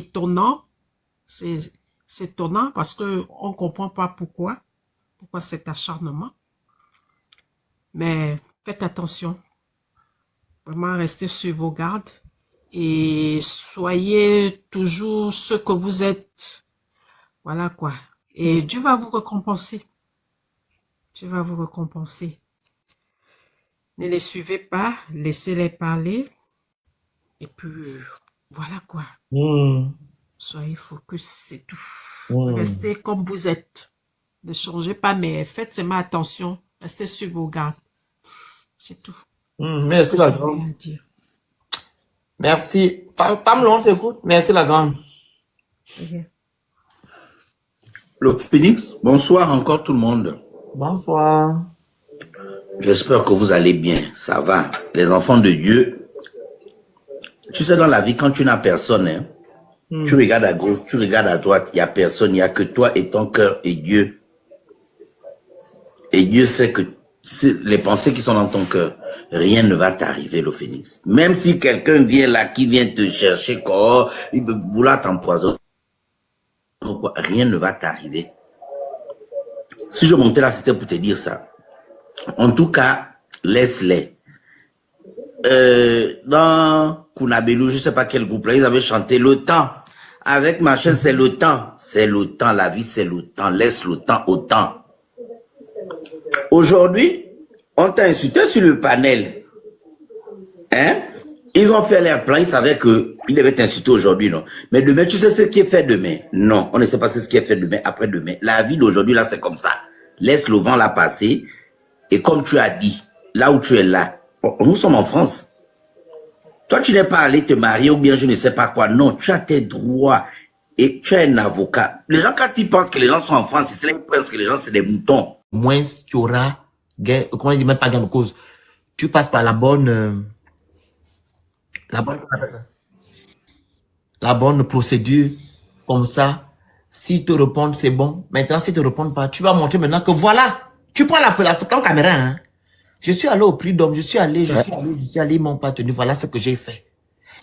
étonnant, c'est étonnant parce que on comprend pas pourquoi cet acharnement. Mais faites attention, vraiment restez sur vos gardes et soyez toujours ce que vous êtes. Voilà quoi. Et Dieu va vous récompenser. Dieu va vous récompenser. Ne les suivez pas, laissez-les parler. Et puis, voilà quoi. Soyez focus, c'est tout. Restez comme vous êtes. Ne changez pas, mais faites seulement attention. Restez sur vos gardes. C'est tout. Merci la grande. Merci. Pamela, on t'écoute. Merci la grande. Le Phoenix, bonsoir encore tout le monde. Bonsoir. J'espère que vous allez bien. Ça va. Les enfants de Dieu, tu sais, dans la vie, quand tu n'as personne, hein, tu regardes à gauche, tu regardes à droite, il n'y a personne, il n'y a que toi et ton cœur et Dieu. Et Dieu sait que les pensées qui sont dans ton cœur, rien ne va t'arriver, le Phénix. Même si quelqu'un vient là, qui vient te chercher, quoi, il veut vouloir t'empoisonner, rien ne va t'arriver. Si je montais là, c'était pour te dire ça. En tout cas, laisse-les. Dans Kunabelu, je ne sais pas quel groupe là, ils avaient chanté le temps. Avec ma chaîne, c'est le temps. C'est le temps, la vie, c'est le temps. Laisse le temps au temps. Aujourd'hui, on t'a insulté sur le panel. Hein? Ils ont fait leur plan, ils savaient qu'ils devaient t'insulter aujourd'hui, non? Mais demain, tu sais ce qui est fait demain? Non, on ne sait pas ce qui est fait demain, après-demain. La vie d'aujourd'hui, là, c'est comme ça. Laisse le vent là passer. Et comme tu as dit, là où tu es là, nous sommes en France. Toi, tu n'es pas allé te marier ou bien je ne sais pas quoi. Non, tu as tes droits et tu es un avocat. Les gens, quand ils pensent que les gens sont en France, ils pensent que les gens, c'est des moutons. Moins tu auras, comment on dit, même pas gain de cause. Tu passes par la bonne procédure, comme ça. S'ils te répondent, c'est bon. Maintenant, s'ils te répondent pas, tu vas montrer maintenant que voilà, tu prends la caméra, hein. Je suis allé au prix d'homme, je suis allé, ils m'ont pas tenu, voilà ce que j'ai fait.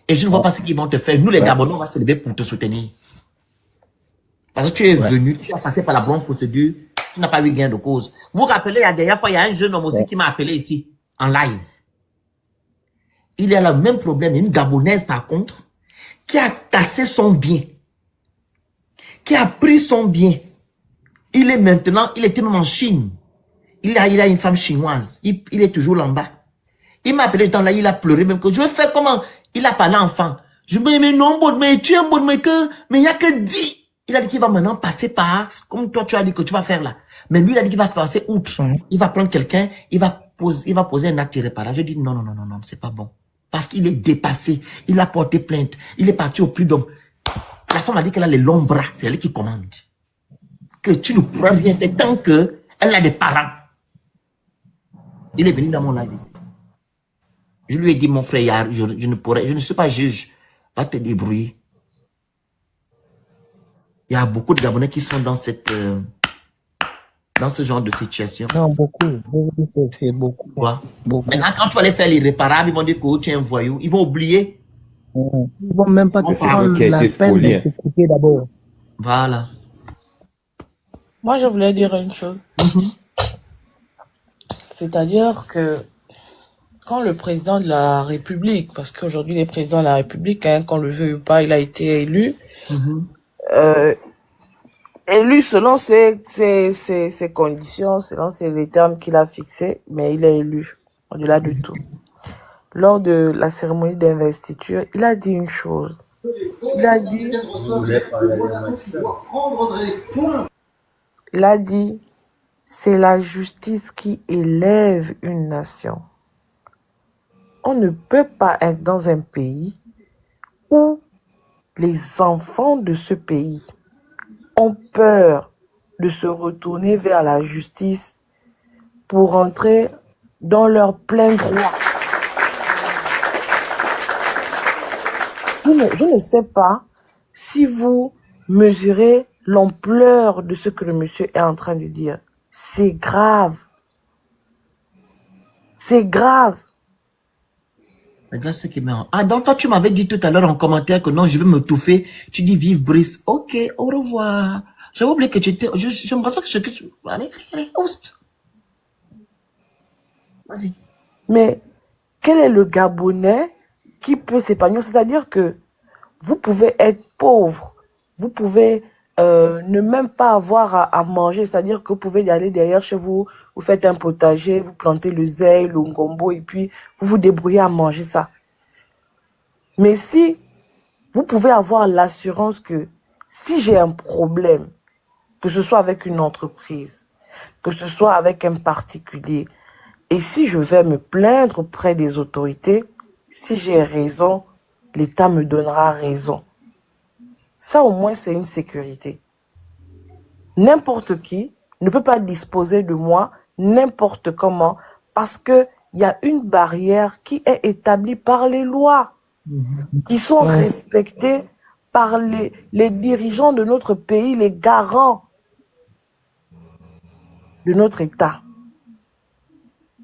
Et je ne vois pas ce qu'ils vont te faire. Nous, les Gabonais, on va se lever pour te soutenir. Parce que tu es venu, tu as passé par la bonne procédure, tu n'as pas eu gain de cause. Vous vous rappelez, la dernière fois, il y a un jeune homme aussi qui m'a appelé ici, en live. Il a le même problème, une Gabonaise par contre, qui a cassé son bien, qui a pris son bien. Il est maintenant, il était même en Chine. Il a une femme chinoise. Il est toujours là-bas. Il m'a appelé dans là, il a pleuré même que je vais faire comment? Il a parlé enfant. Je me dis, mais non, mais tu es un bon mais il n'y a que 10. Il a dit qu'il va maintenant passer par, comme toi tu as dit que tu vas faire là. Mais lui, il a dit qu'il va passer outre. Il va prendre quelqu'un, il va poser un acte irréparable. Je dis, non, c'est pas bon. Parce qu'il est dépassé. Il a porté plainte. Il est parti au plus d'homme. La femme a dit qu'elle a les longs bras. C'est elle qui commande. Que tu ne pourras rien faire tant que elle a des parents. Il est venu dans mon live ici. Je lui ai dit, mon frère, je ne suis pas juge. Va te débrouiller. Il y a beaucoup de Gabonais qui sont dans dans ce genre de situation. Non, beaucoup. C'est beaucoup. Beaucoup. Maintenant, quand tu vas aller faire l'irréparable, ils vont dire que tu es un voyou. Ils vont oublier. Ils vont même pas te prendre la peine de t'écouter d'abord. Voilà. Moi, je voulais dire une chose. C'est-à-dire que quand le président de la République, parce qu'aujourd'hui, il est président de la République, hein, qu'on le veut ou pas, il a été élu. Élu selon ses conditions, selon les termes qu'il a fixés, mais il est élu, au-delà de tout. Lors de la cérémonie d'investiture, il a dit une chose. Il a dit, c'est la justice qui élève une nation. On ne peut pas être dans un pays où les enfants de ce pays ont peur de se retourner vers la justice pour entrer dans leur plein droit. Je ne sais pas si vous mesurez l'ampleur de ce que le monsieur est en train de dire. C'est grave. C'est grave. Regarde ce qui met en... Ah, donc toi, tu m'avais dit tout à l'heure en commentaire que non, je vais me touffer. Tu dis vive Brice. Ok, au revoir. J'avais oublié que tu étais... Je me pensais que tu... Allez, host. Vas-y. Mais quel est le Gabonais qui peut s'épanouir? C'est-à-dire que vous pouvez être pauvre, vous pouvez ne même pas avoir à manger, c'est-à-dire que vous pouvez y aller derrière chez vous, vous faites un potager, vous plantez le zèle, le ngombo, et puis vous vous débrouillez à manger ça. Mais si vous pouvez avoir l'assurance que si j'ai un problème, que ce soit avec une entreprise, que ce soit avec un particulier, et si je vais me plaindre auprès des autorités, si j'ai raison, l'État me donnera raison. Ça, au moins, c'est une sécurité. N'importe qui ne peut pas disposer de moi n'importe comment parce qu'il y a une barrière qui est établie par les lois, qui sont respectées par les dirigeants de notre pays, les garants de notre État.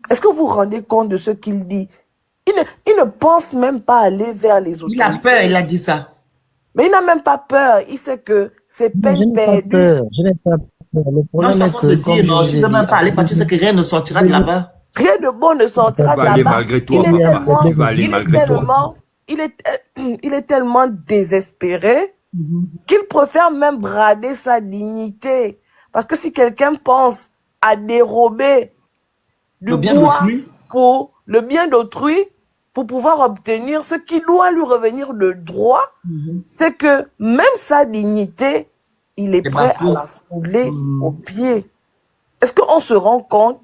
Est-ce que vous vous rendez compte de ce qu'il dit? Il ne pense même pas aller vers les autorités. Il a peur, il a dit ça. Mais il n'a même pas peur. Il sait que c'est peine perdue. Je n'ai pas peur. Le problème est que, comme non, je ne peux même pas aller parce que tu sais que rien ne sortira de là-bas. Rien de bon ne sortira de là-bas. Malgré toi, papa. Tu vas aller malgré toi. Il est tellement désespéré qu'il préfère même brader sa dignité. Parce que si quelqu'un pense à dérober du bois pour le bien d'autrui, pour pouvoir obtenir ce qui doit lui revenir de droit, c'est que même sa dignité, il est prêt à la fouler aux pieds. Est-ce qu'on se rend compte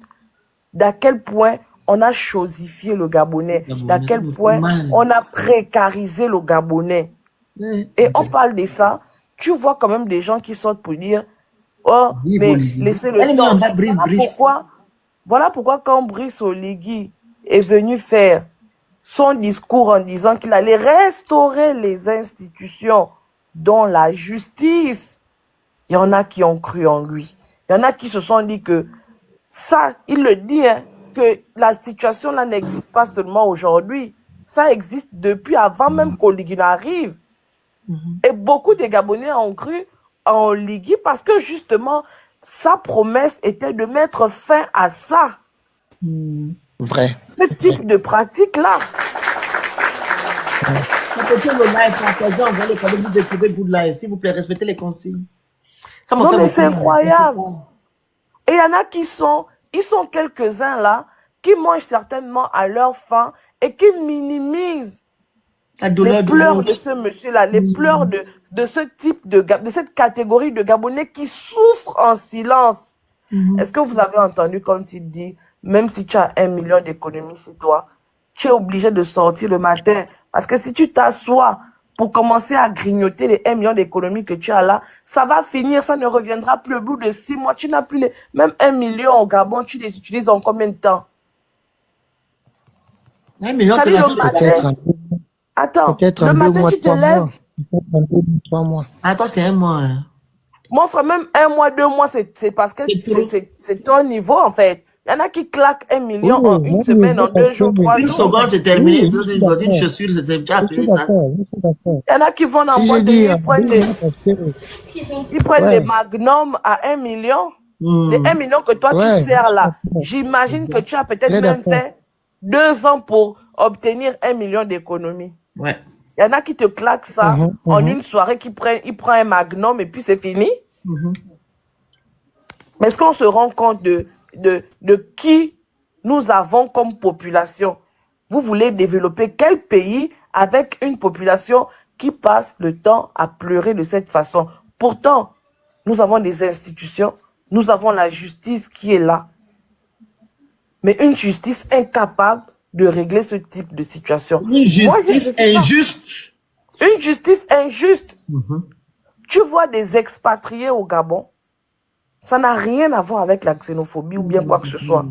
d'à quel point on a chosifié le Gabonais, d'à quel point on a précarisé le Gabonais? Et on parle de ça, tu vois quand même des gens qui sortent pour dire « Oh, mais laissez le temps. » Voilà pourquoi quand Brice Oligui est venu faire son discours en disant qu'il allait restaurer les institutions, dont la justice, il y en a qui ont cru en lui. Il y en a qui se sont dit que ça, il le dit, hein, que la situation là n'existe pas seulement aujourd'hui. Ça existe depuis avant même qu'Oligui n'arrive. Et beaucoup de Gabonais ont cru en Oligui parce que justement, sa promesse était de mettre fin à ça. Vrai. Ce type de pratique-là. S'il vous plaît, respectez les consignes. Non, mais c'est incroyable. Et il y en a qui sont, ils sont quelques-uns là, qui mangent certainement à leur faim et qui minimisent les pleurs de ce monsieur-là, les pleurs de ce type de cette catégorie de Gabonais qui souffrent en silence. Est-ce que vous avez entendu quand il dit, même si tu as 1 million d'économies chez toi, tu es obligé de sortir le matin. Parce que si tu t'assois pour commencer à grignoter les 1 million d'économies que tu as là, ça va finir, ça ne reviendra plus au bout de 6 mois. Tu n'as plus même 1 million au Gabon, tu les utilises en combien de temps? 1 million, c'est la matin. Attends, le matin tu te lèves. Peut-être 3 mois. Attends, c'est 1 mois. Hein. Mon frère, même 1 mois, 2 mois, c'est parce que c'est ton niveau en fait. Il y en a qui claquent 1 million en une semaine, en 2 jours, 3 jours. Une seconde, c'est terminé. Une chaussure, c'est déjà appelé ça. Il y en a qui vont en boîte de nuit, ils prennent les magnums à 1 million. Les 1 million que toi, tu sers là. J'imagine que tu as peut-être même fait 2 ans pour obtenir 1 million d'économies. Ouais. Il y en a qui te claquent ça en une soirée, il prend un magnum et puis c'est fini. Mais est-ce qu'on se rend compte de qui nous avons comme population? Vous voulez développer quel pays avec une population qui passe le temps à pleurer de cette façon? Pourtant, nous avons des institutions, nous avons la justice qui est là. Mais une justice incapable de régler ce type de situation. Une justice injuste. Une justice injuste. Tu vois des expatriés au Gabon, ça n'a rien à voir avec la xénophobie ou bien quoi que ce soit.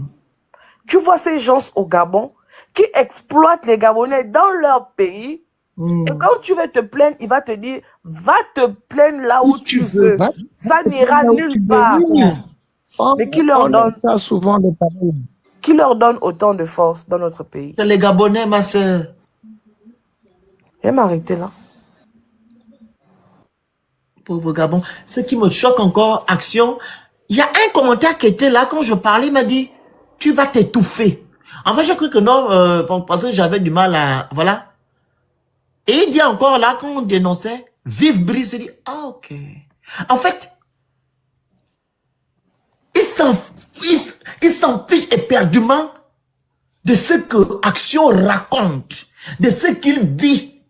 Tu vois ces gens au Gabon qui exploitent les Gabonais dans leur pays. Et quand tu veux te plaindre, il va te dire, va te plaindre là où tu veux. Ça n'ira nulle part. Mais qui leur donne ça souvent les paroles. Qui leur donne autant de force dans notre pays? C'est les Gabonais, ma soeur. Je vais m'arrêter là. Pauvre Gabon. Ce qui me choque encore, Action, il y a un commentaire qui était là quand je parlais, il m'a dit, tu vas t'étouffer. En fait, j'ai cru que non, parce que j'avais du mal à... Voilà. Et il dit encore là, quand on dénonçait, vive Brice, il dit, ah ok. En fait, il s'en fiche éperdument de ce que Action raconte, de ce qu'il vit.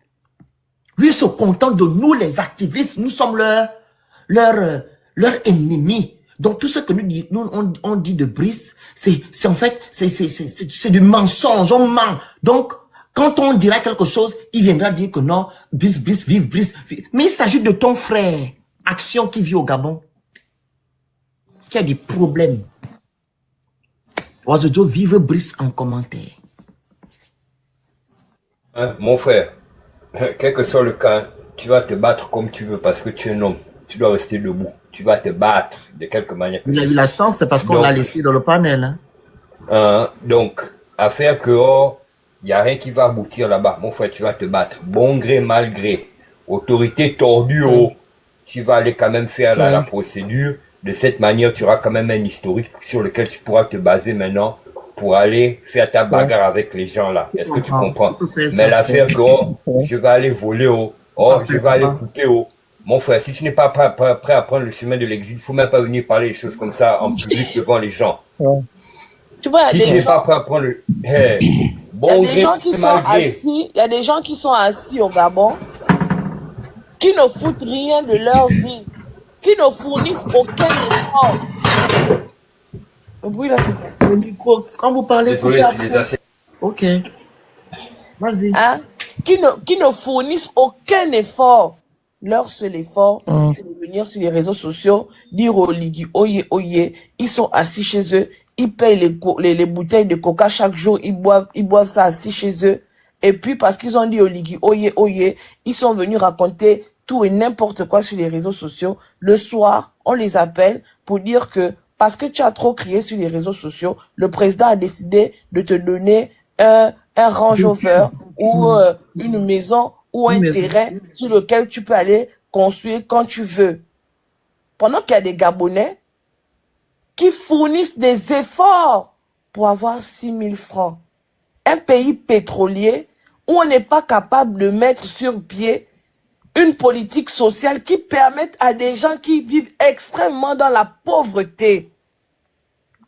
Lui, il se contente de nous, les activistes, nous sommes leur ennemi. Donc, tout ce que on dit de Brice, c'est en fait, c'est du mensonge, on ment. Donc, quand on dira quelque chose, il viendra dire que non, Brice, vive Brice. Mais il s'agit de ton frère, Action, qui vit au Gabon, qui a des problèmes. Oiseau, vive Brice en commentaire. Hein, mon frère, quel que soit le cas, tu vas te battre comme tu veux parce que tu es un homme. Tu dois rester debout. Tu vas te battre de quelque manière. Vous avez eu la chance, c'est parce qu'on l'a laissé dans le panel. Hein? Donc, affaire que, il n'y a rien qui va aboutir là-bas. Mon frère, tu vas te battre. Bon gré, mal gré. Autorité tordue, tu vas aller quand même faire la procédure. De cette manière, tu auras quand même un historique sur lequel tu pourras te baser maintenant pour aller faire ta bagarre avec les gens là. Est-ce que tu comprends? Mais l'affaire que, je vais aller voler, je vais aller couper, Mon frère, si tu n'es pas prêt à prendre le chemin de l'exil, il ne faut même pas venir parler des choses comme ça en public devant les gens. Tu vois, si tu n'es pas prêt à prendre le... bon, il y a des gens qui sont assis, il y a des gens qui sont assis au Gabon, qui ne foutent rien de leur vie, qui ne fournissent aucun effort. Le bruit là, c'est quoi? Le micro, quand vous parlez... Désolé, c'est les assiettes. Ok. Vas-y. Hein? Qui ne fournissent aucun effort. Leur seul effort, c'est de venir sur les réseaux sociaux, dire aux Ligui, oye, ils sont assis chez eux, ils payent les bouteilles de coca chaque jour, ils boivent ça assis chez eux. Et puis, parce qu'ils ont dit aux Ligui, oye, ils sont venus raconter tout et n'importe quoi sur les réseaux sociaux. Le soir, on les appelle pour dire que, parce que tu as trop crié sur les réseaux sociaux, le président a décidé de te donner un Range Rover ou une maison ou un terrain sur lequel tu peux aller construire quand tu veux. Pendant qu'il y a des Gabonais qui fournissent des efforts pour avoir 6 000 francs. Un pays pétrolier où on n'est pas capable de mettre sur pied une politique sociale qui permette à des gens qui vivent extrêmement dans la pauvreté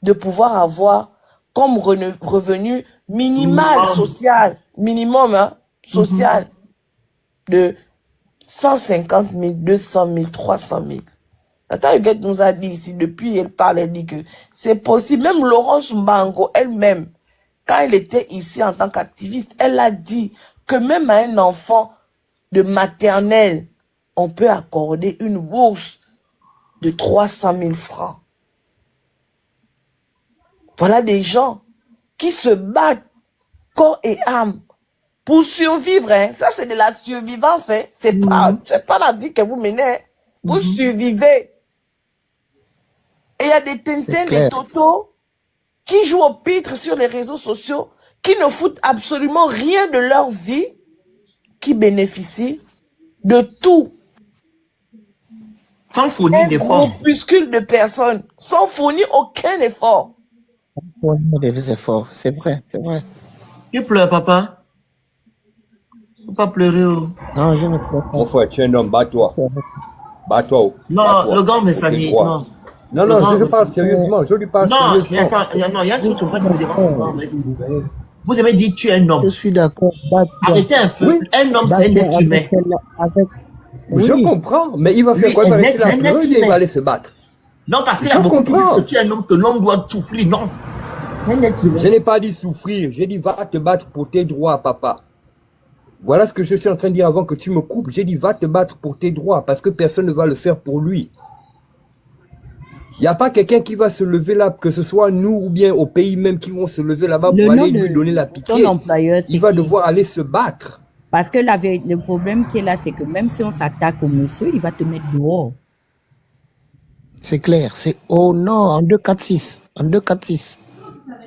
de pouvoir avoir comme revenu minimal social, minimum social, de 150 000, 200 000, 300 000. Tata Huguette nous a dit ici, depuis elle parle, elle dit que c'est possible. Même Laurence Mbango elle-même, quand elle était ici en tant qu'activiste, elle a dit que même à un enfant de maternelle, on peut accorder une bourse de 300 000 francs. Voilà des gens qui se battent corps et âme pour survivre. Hein. Ça, c'est de la survivance. Hein. C'est pas la vie que vous menez. Hein. Vous survivez. Et il y a des Tintins, des Totos qui jouent au pitre sur les réseaux sociaux, qui ne foutent absolument rien de leur vie, qui bénéficient de tout. Sans fournir d'efforts. Un groupuscule de personnes, sans fournir aucun effort. Des efforts, c'est vrai, c'est vrai. Tu pleures, papa? Faut pas pleurer. Non, je ne pleure pas. Mon frère, tu es un homme, bats-toi. Bats-toi. Non, le gars me s'agit. Non, je parle sérieusement. Je lui parle sérieusement. Non, il y a un truc que vous me dérange. Vous avez dit tu es un homme. Je suis d'accord. Arrêtez un peu. Oui. Un homme, c'est un être humain. Je comprends, mais il va faire quoi? Il va rester là pleurer, il va aller se battre. Non, parce qu'il y a beaucoup qui disent que tu es un homme, que l'homme doit souffrir. Non. Je n'ai pas dit souffrir. J'ai dit va te battre pour tes droits, papa. Voilà ce que je suis en train de dire avant que tu me coupes. J'ai dit va te battre pour tes droits parce que personne ne va le faire pour lui. Il n'y a pas quelqu'un qui va se lever là, que ce soit nous ou bien au pays même qui vont se lever là-bas pour aller lui donner la pitié. Il va devoir aller se battre. Parce que le problème qui est là, c'est que même si on s'attaque au monsieur, il va te mettre dehors. C'est clair. C'est oh non, en 2-4-6. En 2-4-6.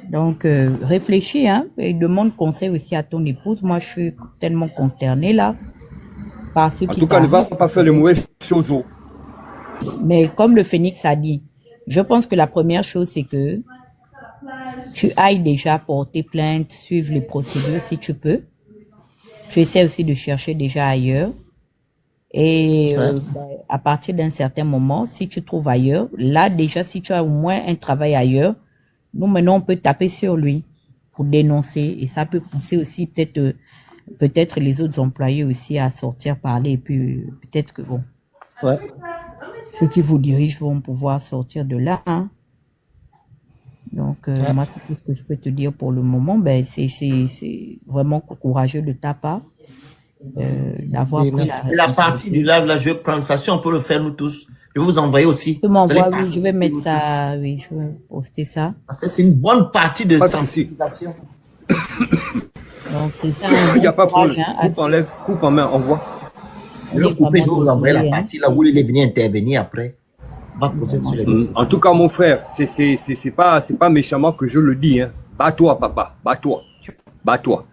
Donc, réfléchis, hein, et demande conseil aussi à ton épouse. Moi, je suis tellement consternée là par ce En qui tout cas, ne va t'arrive. pas faire de mauvaises choses. Oh. Mais comme le Phénix a dit, je pense que la première chose, c'est que tu ailles déjà porter plainte, suivre les procédures si tu peux. Tu essaies aussi de chercher déjà ailleurs. Et Ouais. à partir d'un certain moment, si tu trouves ailleurs, là déjà, si tu as au moins un travail ailleurs, nous maintenant, on peut taper sur lui pour dénoncer. Et ça peut pousser aussi peut-être les autres employés aussi à sortir parler. Et puis peut-être que bon, Ouais. ceux qui vous dirigent vont pouvoir sortir de là, hein. Donc, Ouais. moi, c'est tout ce que je peux te dire pour le moment. Ben, c'est vraiment courageux de ta part d'avoir Oui, pris merci. la Et la partie du responsabilité. live, là, je vais prendre ça. Si on peut le faire, nous tous. Je vais vous envoyer aussi. Tu Vous allez m'envoies, oui, je vais partager mettre le truc. ça, oui, je vais poster ça. Parce que c'est une bonne partie de Pas de souci. sensibilisation. Donc, c'est ça, Il n'y un a pas bon de courage, problème. hein, Coupe en lève, coupe en main, envoie. Je on vais est couper, je vraiment vais vous envoyer la désolé, hein, partie là où il est venu intervenir après. On va procéder sur les dossiers. En tout cas, mon frère, c'est pas méchamment que je le dis. Hein. Bats-toi, papa. Bats-toi. Bats-toi.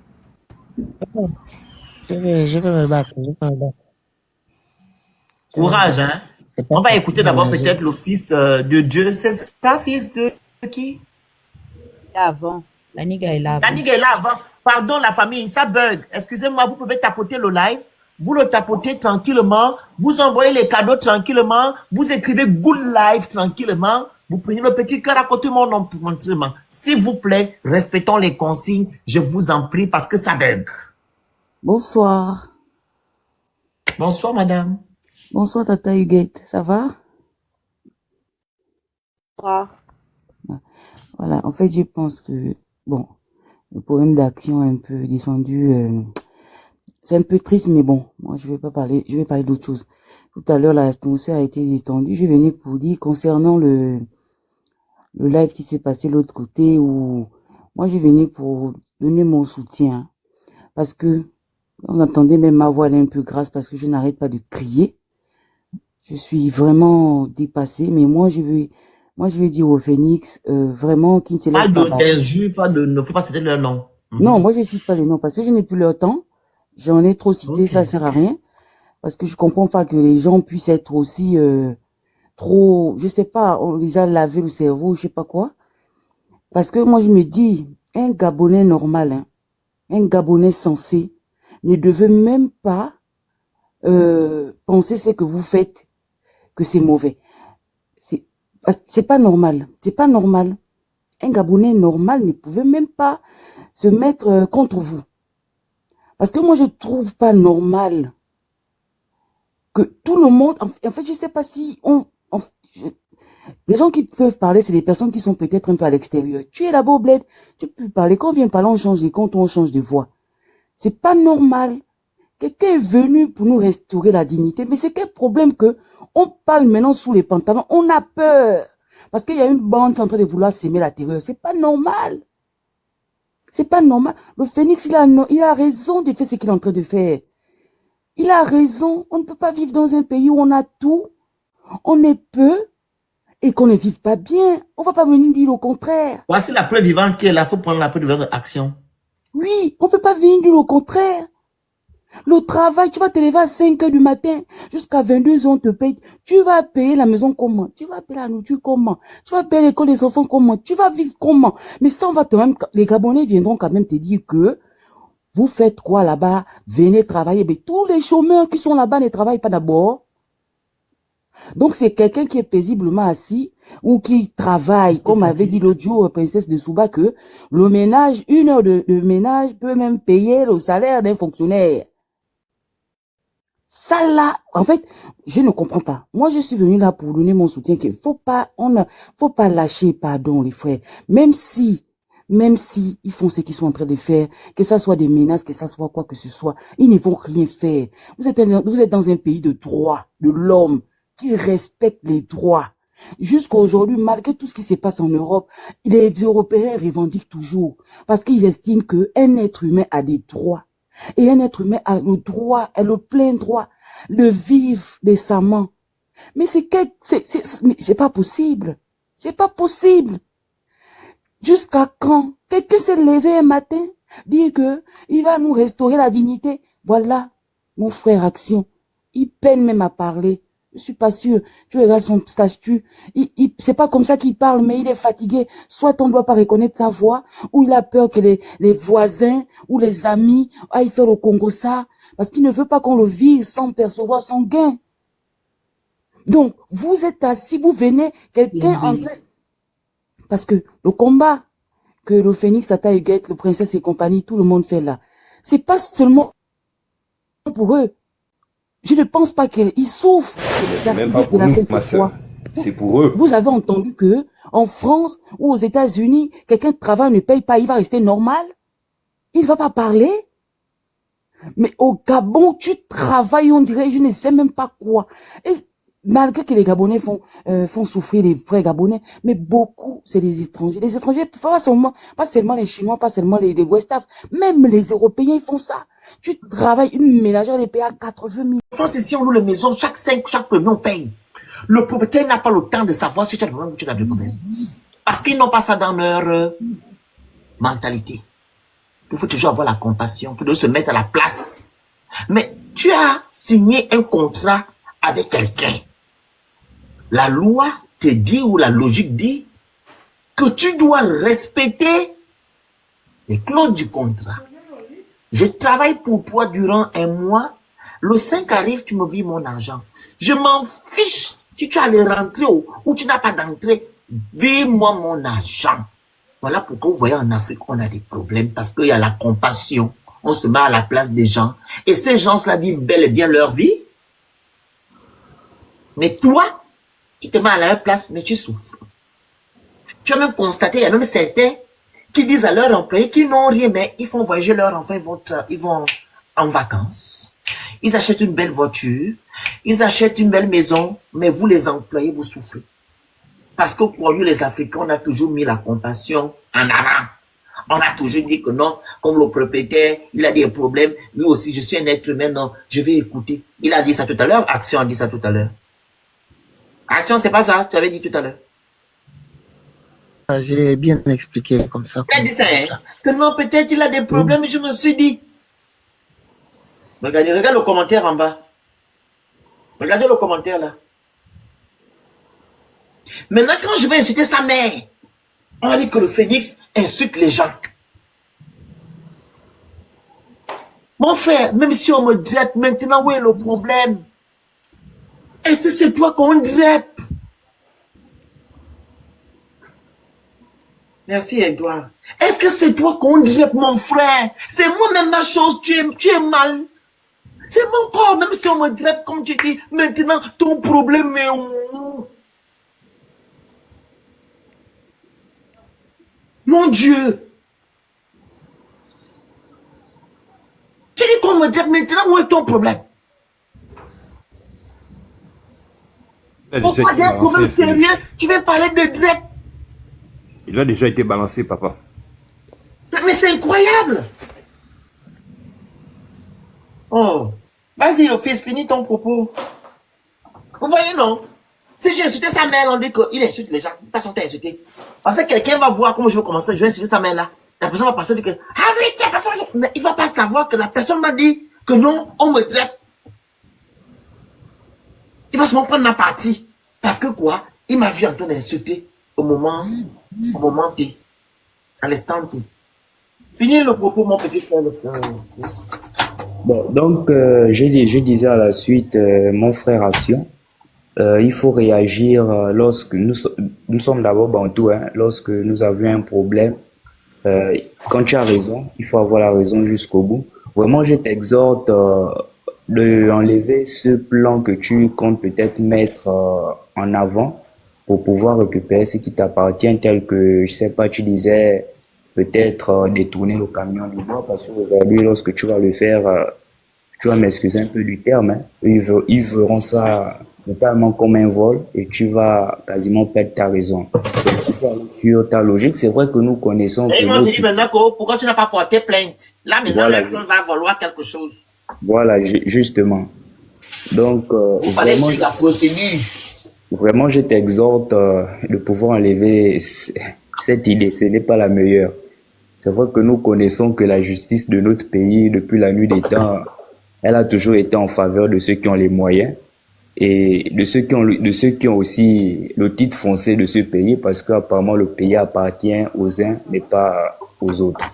Je vais me battre. Je vais me battre. Je vais me Courage, battre. hein. C'est pas On va écouter d'abord facile. peut-être le fils de Dieu. C'est pas fils de qui? là avant. La nigga est là La avant. nigga est là avant. Pardon la famille, ça bug. Excusez-moi, vous pouvez tapoter le live. Vous le tapotez tranquillement. Vous envoyez les cadeaux tranquillement. Vous écrivez good live tranquillement. Vous prenez le petit cœur à côté de mon nom tranquillement. S'il vous plaît, respectons les consignes. Je vous en prie parce que ça bug. Bonsoir. Bonsoir, madame. Bonsoir, Tata Huguette. Ça va? Voilà. En fait, je pense que, bon, le problème d'action est un peu descendu. C'est un peu triste, mais bon, moi, je vais parler d'autre chose. Tout à l'heure, l'atmosphère a été détendue. Je venais pour dire concernant le live qui s'est passé de l'autre côté où moi, je venais pour donner mon soutien. Parce que, on entendait même ma voix, elle est un peu grasse parce que je n'arrête pas de crier. Je suis vraiment dépassée, mais moi je vais dire au Phénix, vraiment, qu'il ne se Pas laisse pas battre. d'injures, pas de, ne faut pas citer leur nom. Non, moi je cite pas les noms parce que je n'ai plus leur temps. J'en ai trop cité, Ok. ça sert à rien. Parce que je comprends pas que les gens puissent être aussi, trop, je sais pas, on les a lavé le cerveau, je sais pas quoi. Parce que moi je me dis, un Gabonais normal, hein, un Gabonais sensé, ne devait même pas, penser ce que vous faites, que c'est mauvais. C'est pas normal. C'est pas normal. Un Gabonais normal ne pouvait même pas se mettre contre vous. Parce que moi, je trouve pas normal que tout le monde, en fait, je sais pas si les gens qui peuvent parler, c'est les personnes qui sont peut-être un peu à l'extérieur. Tu es là-bas au bled, tu peux parler. Quand on vient parler, on change les comptes, on change de voix. C'est pas normal. Quelqu'un est venu pour nous restaurer la dignité, mais c'est quel problème que on parle maintenant sous les pantalons, on a peur. Parce qu'il y a une bande qui est en train de vouloir s'aimer la terreur. C'est pas normal. C'est pas normal. Le Phénix, il a raison de faire ce qu'il est en train de faire. Il a raison. On ne peut pas vivre dans un pays où on a tout, on est peu, et qu'on ne vive pas bien. On va pas venir dire le contraire. Voici la preuve vivante qui est là. Il faut prendre la preuve vivante d'action. Oui, on peut pas venir dire le contraire. Le travail, tu vas te lever à 5 heures du matin, jusqu'à 22 heures, on te paye. Tu vas payer la maison comment? Tu vas payer la nourriture comment? Tu vas payer l'école des enfants comment? Tu vas vivre comment? Mais ça, on va les Gabonais viendront quand même te dire que vous faites quoi là-bas? Venez travailler. Mais tous les chômeurs qui sont là-bas ne travaillent pas d'abord. Donc, c'est quelqu'un qui est paisiblement assis ou qui travaille, comme avait dit l'autre jour, princesse de Souba, que le ménage, 1 heure de ménage peut même payer le salaire d'un fonctionnaire. Ça là, en fait, je ne comprends pas. Moi, je suis venu là pour donner mon soutien qu'il faut pas lâcher, pardon, les frères. Même si ils font ce qu'ils sont en train de faire, que ça soit des menaces, que ça soit quoi que ce soit, ils ne vont rien faire. Vous êtes dans un pays de droit, de l'homme, qui respecte les droits. Jusqu'à aujourd'hui, malgré tout ce qui se passe en Europe, les Européens revendiquent toujours, parce qu'ils estiment qu'un être humain a des droits. Et un être humain a le droit, a le plein droit de vivre décemment. Mais c'est pas possible. C'est pas possible. Jusqu'à quand? Quelqu'un s'est levé un matin, dit que il va nous restaurer la dignité. Voilà, mon frère Action. Il peine même à parler. Je suis pas sûre. Tu regardes son statut. C'est pas comme ça qu'il parle, mais il est fatigué. Soit on ne doit pas reconnaître sa voix, ou il a peur que les voisins ou les amis aillent faire au Congo ça, parce qu'il ne veut pas qu'on le vive sans percevoir son gain. Donc, vous êtes assis, vous venez, quelqu'un en train... Parce que le combat que le Phénix, Tata Huguette, le Princesse et compagnie, tout le monde fait là, c'est pas seulement pour eux. Je ne pense pas qu'ils souffrent. Même pas pour nous, ma soeur. C'est pour eux. Vous avez entendu que en France ou aux États-Unis, quelqu'un travaille, ne paye pas, il va rester normal? Il ne va pas parler? Mais au Gabon, tu travailles, on dirait, je ne sais même pas quoi. Et malgré que les Gabonais font souffrir les vrais Gabonais, mais beaucoup, c'est les étrangers. Les étrangers, pas seulement les Chinois, pas seulement les West Af, même les Européens, ils font ça. Tu travailles, une ménagère les paye à 80 000. En France, ici, on loue les maisons, chaque premier, on paye. Le propriétaire n'a pas le temps de savoir si tu as des problèmes ou tu as des problèmes. Parce qu'ils n'ont pas ça dans leur mentalité. Il faut toujours avoir la compassion, il faut toujours se mettre à la place. Mais tu as signé un contrat avec quelqu'un. La loi te dit ou la logique dit que tu dois respecter les clauses du contrat. Je travaille pour toi durant un mois. Le 5 arrive, tu me vis mon argent. Je m'en fiche si tu as les rentrer ou tu n'as pas d'entrée. Vis-moi mon argent. Voilà pourquoi vous voyez en Afrique, on a des problèmes parce qu'il y a la compassion. On se met à la place des gens. Et ces gens-là vivent bel et bien leur vie. Mais toi, tu te mets à leur place, mais tu souffres. Tu as même constaté, il y a même certains qui disent à leurs employés qu'ils n'ont rien, mais ils font voyager leurs enfants, ils vont en vacances. Ils achètent une belle voiture, ils achètent une belle maison, mais vous les employés, vous souffrez. Parce que pour nous les Africains, on a toujours mis la compassion en avant. On a toujours dit que non, comme le propriétaire, il a des problèmes, lui aussi, je suis un être humain, non, je vais écouter. Il a dit ça tout à l'heure, Action a dit ça tout à l'heure. Action, c'est pas ça, tu avais dit tout à l'heure. J'ai bien expliqué comme ça. Il a dit ça, hein? Que non, peut-être il a des problèmes, je me suis dit. Regardez, regarde le commentaire en bas. Regardez le commentaire là. Maintenant, quand je vais insulter sa mère, on dit que le Phénix insulte les gens. Mon frère, même si on me drette maintenant, où est le problème? Est-ce que c'est toi qu'on drette? Merci Edouard. Est-ce que c'est toi qu'on drette, mon frère? C'est moi-même la chose, tu es mal. C'est mon corps, même si on me drette, comme tu dis, maintenant, ton problème est où? Mon Dieu! Tu dis qu'on me drette maintenant, où est ton problème? Pourquoi il y a un problème sérieux? Tu veux parler de drette? Il a déjà été balancé, papa. Mais c'est incroyable! Oh, vas-y, le fils, finis ton propos. Vous voyez, non? Si j'ai insulté sa mère, on dit qu'il insulte les gens. Personne t'a insulté. Parce que quelqu'un va voir comment je vais commencer, je vais insulter sa mère là. La personne va passer de que, ah oui, tiens, personne. Mais il va pas savoir que la personne m'a dit que non, on me traite. Il va se prendre ma partie. Parce que quoi? Il m'a vu en train d'insulter au moment T. À l'instant T. Finis le propos, mon petit frère, le frère. Bon, donc, je disais à la suite, mon frère Action, il faut réagir lorsque nous sommes d'abord bantous, hein, lorsque nous avions un problème. Quand tu as raison, il faut avoir la raison jusqu'au bout. Vraiment, je t'exhorte de enlever ce plan que tu comptes peut-être mettre en avant pour pouvoir récupérer ce qui t'appartient, tel que, je sais pas, tu disais peut-être détourner le camion du bois, parce qu'aujourd'hui, lorsque tu vas le faire, tu vas m'excuser un peu du terme, hein, ils verront ça totalement comme un vol et tu vas quasiment perdre ta raison. Donc, il faut aller sur ta logique. C'est vrai que nous connaissons... Et ils m'ont dit maintenant pourquoi tu n'as pas porté plainte? Là, maintenant, voilà, le plan va valoir quelque chose. Voilà, justement. Donc, vraiment, la procédure. Vraiment, je t'exhorte de pouvoir enlever cette idée, ce n'est pas la meilleure. C'est vrai que nous connaissons que la justice de notre pays, depuis la nuit des temps, elle a toujours été en faveur de ceux qui ont les moyens et de ceux qui ont aussi le titre foncier de ce pays, parce qu'apparemment le pays appartient aux uns, mais pas aux autres.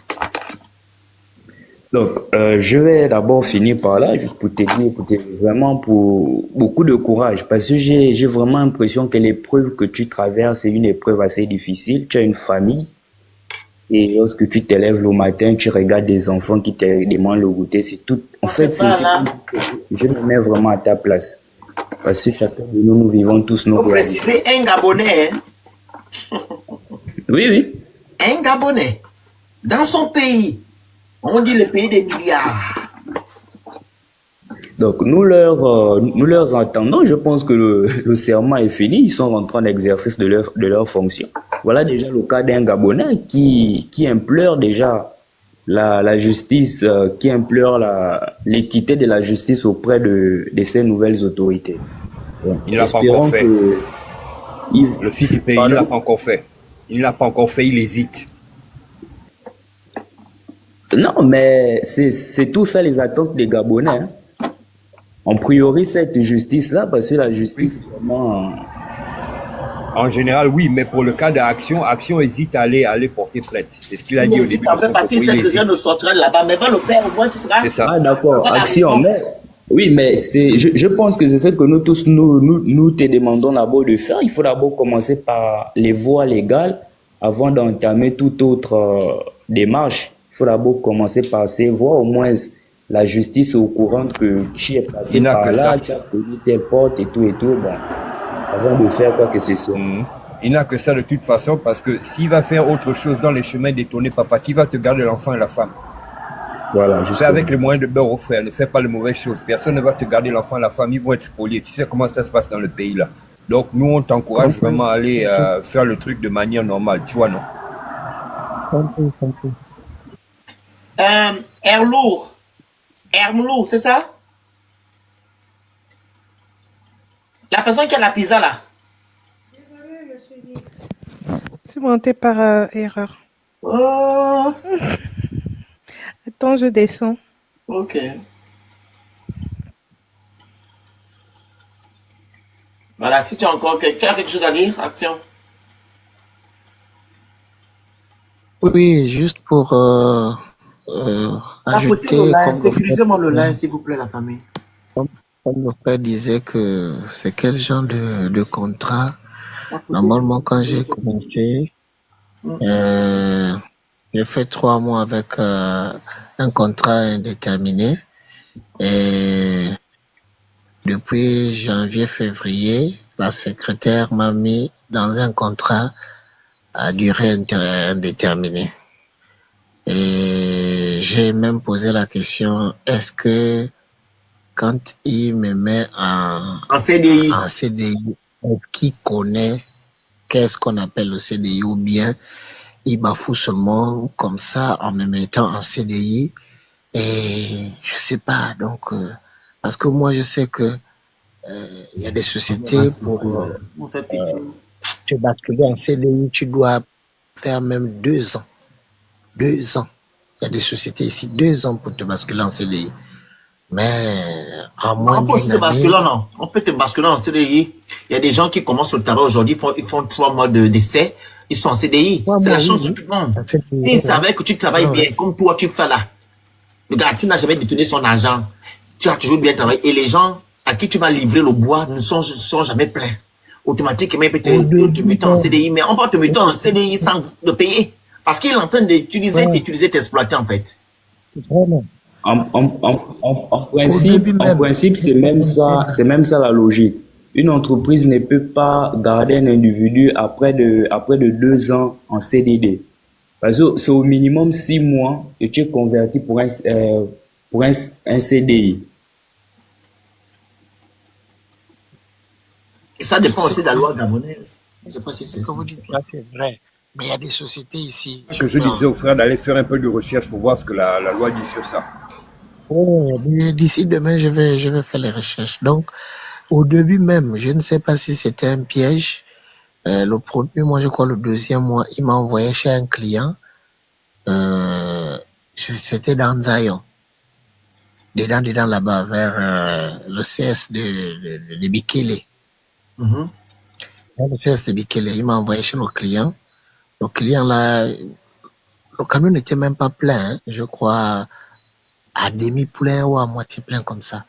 Donc, je vais d'abord finir par là, juste pour te dire vraiment pour beaucoup de courage, parce que j'ai vraiment l'impression que l'épreuve que tu traverses est une épreuve assez difficile. Tu as une famille, et lorsque tu te lèves le matin, tu regardes des enfants qui te demandent le goûter, c'est tout. En fait, je me mets vraiment à ta place, parce que chacun de nous vivons tous nos Pour réalités. préciser, un Gabonais, hein, Oui, oui. un Gabonais, dans son pays, on dit le pays des milliards. Donc, nous leur entendons. Je pense que le serment est fini. Ils sont rentrés en exercice de leur fonction. Voilà déjà le cas d'un Gabonais qui implore déjà la justice, qui implore l'équité de la justice auprès de ces nouvelles autorités. Donc, Il ne l'a pas espérons encore fait. que Le fils du pays, il ne l'a pas encore fait. Il ne l'a pas encore fait, il hésite. Non, mais c'est tout ça les attentes des Gabonais, hein. On priorise cette justice-là parce que la justice, vraiment. En général, oui, mais pour le cas d'Action, Action hésite à aller porter plainte. C'est ce qu'il a dit au début de son parce qu'il propos. sait Il que rien hésite. ne sortira de là-bas, mais va le faire, au moins tu seras. C'est ça. Ah, d'accord, Voilà, action, bon. mais. Oui, mais je pense que c'est ce que nous tous, nous te demandons d'abord de faire. Il faut d'abord commencer par les voies légales avant d'entamer toute autre démarche. Il faut d'abord commencer par ces voies, au moins la justice est au courant que tu es passé Il n'a par que là, ça. tu as connu tes portes et tout, bon, avant de faire quoi que ce soit. Il n'a que ça de toute façon parce que s'il va faire autre chose dans les chemins détournés, papa, qui va te garder l'enfant et la femme? Voilà, Fais avec les moyens de beurre au frère, ne fais pas de mauvaises choses. Personne ne va te garder l'enfant et la femme, ils vont être spoliés. Tu sais comment ça se passe dans le pays là. Donc nous, on t'encourage vraiment à aller faire le truc de manière normale, tu vois, non? Herlour, c'est ça? La personne qui a la pizza là. C'est monté par erreur. Oh, Attends, je descends. ok. Voilà, si tu as encore tu as quelque chose à dire, Action. Oui, juste pour Tapotez le ajouter, line, sécurisez-moi le line, s'il vous plaît, la famille. comme le père disait que c'est quel genre de contrat. Tapotez. Normalement, quand j'ai commencé, j'ai fait 3 mois avec un contrat indéterminé. Et depuis janvier-février, la secrétaire m'a mis dans un contrat à durée indéterminée. Et j'ai même posé la question, est-ce que quand il me met En CDI. en CDI, est-ce qu'il connaît qu'est-ce qu'on appelle le CDI ou bien il bafoue seulement comme ça en me mettant en CDI et je sais pas. Donc, parce que moi je sais que il y a des sociétés pour On fait pitié. te basculer en CDI, tu dois faire même 2 ans. 2 ans. Il y a des sociétés ici, 2 ans pour te basculer en CDI. Mais en moins On peut aussi d'une te année, basculer, non? On peut te basculer en CDI. Il y a des gens qui commencent au travail aujourd'hui, ils font 3 mois d'essai, ils sont en CDI. Ouais, C'est moi, la chance de oui, tout le monde. en CDI, S'ils ouais. savaient que tu travailles Ouais, bien, comme toi tu fais là, regarde, tu n'as jamais détenu son argent, tu as toujours bien travaillé, et les gens à qui tu vas livrer le bois ne sont jamais pleins. Automatiquement, ils peuvent te mettre en CDI, mais on peut te mettre en CDI sans te payer. Parce qu'il est en train d'utiliser, t'exploiter en fait. Vraiment. En principe, c'est même ça la logique. Une entreprise ne peut pas garder un individu après de 2 ans en CDD. Parce que c'est au minimum 6 mois que tu es converti pour un CDI. Et ça dépend aussi de la loi gabonaise. Je ne sais pas si c'est Ce que vous dites là, c'est vrai. Mais il y a des sociétés ici. Que je disais au frère d'aller faire un peu de recherche pour voir ce que la loi dit sur ça. Oh, d'ici demain, je vais faire les recherches. Donc, au début même, je ne sais pas si c'était un piège. Le premier mois, je crois le deuxième mois, il m'a envoyé chez un client. C'était dans Zion. Dedans là-bas, vers le CS de Bikele. Mhm. Le CS de Bikele, il m'a envoyé chez le client. Le client là, le camion n'était même pas plein, hein, je crois à demi-plein ou à moitié plein comme ça.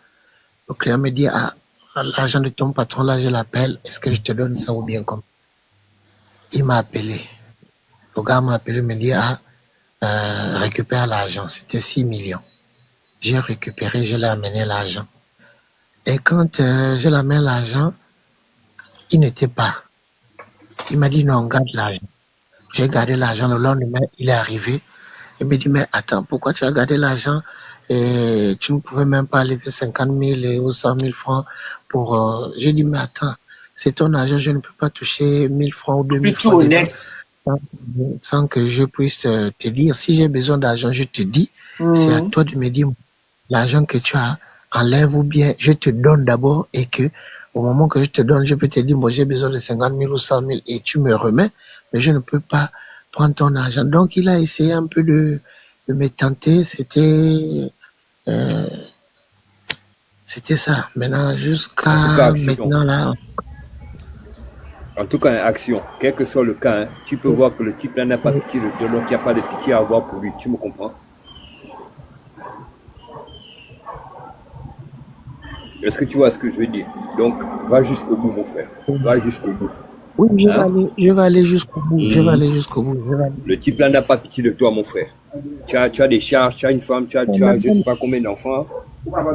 Le client me dit, ah, l'argent de ton patron là, je l'appelle, est-ce que je te donne ça ou bien comme? Il m'a appelé. Le gars m'a appelé, me dit, ah, récupère l'argent. C'était 6 millions. J'ai récupéré, je l'ai amené l'argent. Et quand je l'amène l'argent, il n'était pas. Il m'a dit, non, garde l'argent. J'ai gardé l'argent. Le lendemain, il est arrivé. Il me dit, mais attends, pourquoi tu as gardé l'argent et tu ne pouvais même pas lever 50 000 ou 100 000 francs pour... J'ai dit, mais attends, c'est ton argent, je ne peux pas toucher 1000 francs ou 2000 Puis tu francs dedans honnête. sans que je puisse te dire. Si j'ai besoin d'argent, je te dis, c'est à toi de me dire l'argent que tu as, enlève ou bien je te donne d'abord et que au moment que je te donne, je peux te dire, moi j'ai besoin de 50 000 ou 100 000 et tu me remets, mais je ne peux pas prendre ton argent. Donc il a essayé un peu de me tenter, c'était ça. Maintenant, En tout cas, jusqu'à action. maintenant là, En tout cas, action. Quel que soit le cas, hein, tu peux voir que le type là n'a pas pitié de toi, donc il n'y a pas de pitié à avoir pour lui. Tu me comprends? Est-ce que tu vois ce que je veux dire? Donc, va jusqu'au bout, mon frère. Va jusqu'au bout. oui, Hein? je vais aller jusqu'au bout, je vais Mhm. aller jusqu'au bout, je vais aller. Le type là n'a pas pitié de toi, mon frère. Tu as des charges, tu as une femme, tu as je ne sais pas combien d'enfants.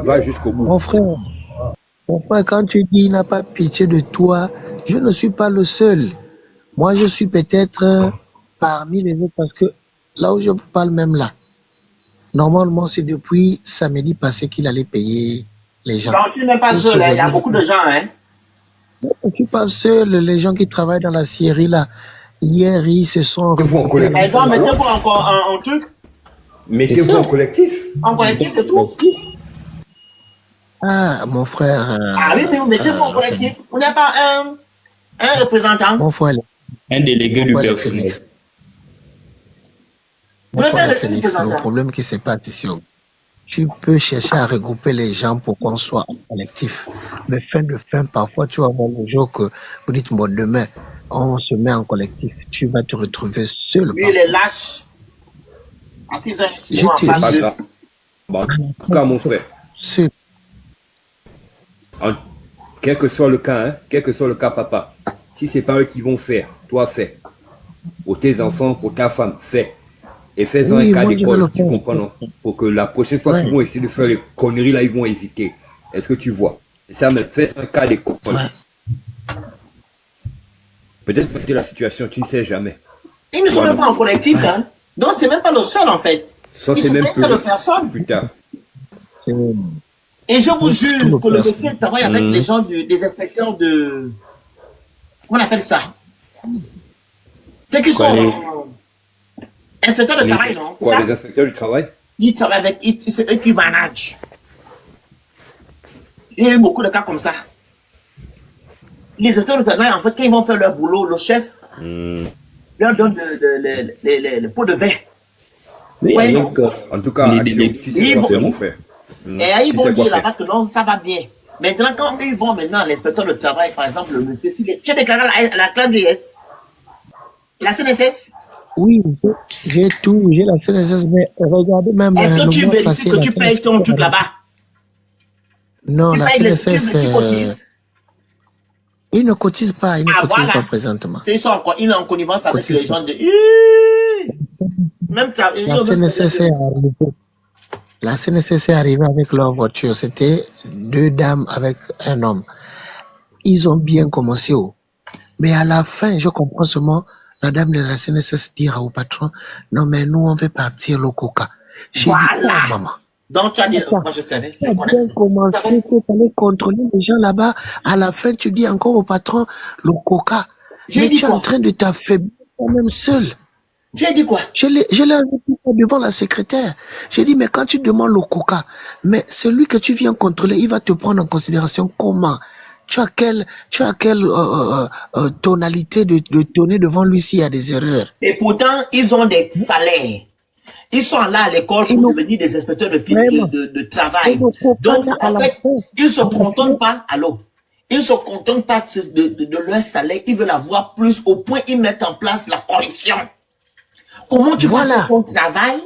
Va jusqu'au bout. Mon frère, quand tu dis il n'a pas pitié de toi, je ne suis pas le seul. Moi, je suis peut-être parmi les autres parce que là où je vous parle même là, normalement, c'est depuis samedi passé qu'il allait payer les gens. Donc, tu n'es pas Tout seul, hein. Il y a aujourd'hui, beaucoup de gens, hein. je ne suis pas seul. Les gens qui travaillent dans la scierie là, hier, ils se sont Mettez-vous en regroupés. collectif. Exemple, mettez-vous encore un truc. C'est Mettez-vous ça. en collectif. En collectif, c'est tout. Ah, mon frère, Ah oui, mais vous mettez-vous en collectif. Vous n'avez pas un représentant. mon frère, Un délégué mon du frère le personnel. Phoenix. Vous Mon n'avez frère pas le un Phoenix, le représentant. problème qui se passe ici, tu peux chercher à regrouper les gens pour qu'on soit en collectif. Mais fin de fin, parfois, tu vas voir le jour que vous dites, bon, demain, on se met en collectif. Tu vas te retrouver seul. Lui, il est lâche. À 6 ans, 6 Je mois en te C'est pas phase 2. grave. Bon, en tout cas, mon frère, seul. quel que soit le cas, hein, quel que soit le cas, papa, si c'est pas eux qui vont faire, toi fais. Pour tes enfants, pour ta femme, fais. Et fais-en un Oui, cas moi, je vais le d'école, tu faire. comprends, non? Pour que la prochaine fois qu'ils Ouais, vont essayer de faire les conneries, là, ils vont hésiter. Est-ce que tu vois? Et ça me fait un cas d'école. ouais. Peut-être que la situation, tu ne sais jamais. Ils ne sont même Toi-même. pas en collectif, hein. Donc, c'est même pas le seul, en fait. Ça, Ils c'est se même plaignent de plus personne. plus tard. C'est Et je vous tout jure le que le monsieur personnel. travaille avec les gens des inspecteurs de... Comment on appelle ça? Ceux qui Quoi, sont les- inspecteurs de Les, travail, non? C'est quoi, ça? les inspecteurs du travail? Ils travaillent avec... C'est eux qui managent. Il y a eu beaucoup de cas comme ça. Les inspecteurs de travail, en fait, quand ils vont faire leur boulot, le chef leur donne le pot de vin. Oui, Ouais, non. avec En tout cas, les action, délégués. tu sais Ils quoi vont, faire, mon frère. et Tu ils vont sais quoi dire faire. là-bas que non, ça va bien. Maintenant, quand ils vont maintenant à l'inspecteur de travail, par exemple, le monsieur, tu as déclaré la CNSS, la CNSS, Oui, j'ai tout, j'ai la CNSS, mais regardez même est-ce que le tu mois vérifies passé, que la tu payes CNSS ton truc arrive. là-bas? Non, Tu la payes CNSS, tu cotises. ils ne cotisent pas, ils ne Ah, cotisent pas voilà. présentement. C'est ça encore. Il est en connivence avec Cotisent les pas. gens de... Même ils La ont même fait CNSS est arrivée. La CNSS est arrivée avec leur voiture. C'était 2 dames avec un homme. Ils ont bien commencé. Mais à la fin, je comprends seulement la dame de la CNSS dire au patron, non mais nous on veut partir le coca. J'ai dit, oh Voilà. maman, Donc tu as dit, attends, moi je savais, tu je as connais. bien commencé, tu allais contrôler les gens là-bas. À la fin, tu dis encore au patron, le coca. J'ai Mais dit tu es en quoi? train de t'affaiblir toi-même seul. J'ai dit quoi? Je l'ai dit ça devant la secrétaire. J'ai dit, mais quand tu demandes le coca, mais celui que tu viens contrôler, il va te prendre en considération comment? tu as quelle tonalité de tonner devant lui s'il y a des erreurs? Et pourtant, ils ont des salaires. Ils sont là à l'école Ils pour ne, devenir des inspecteurs de, vraiment, de ils travail. ne font pas Donc, ça à en la fait, fin. ils se contentent pas, allô, ils se contentent pas de leur salaire, ils veulent avoir plus, au point ils mettent en place la corruption. Comment tu vas faire Voilà. ton travail?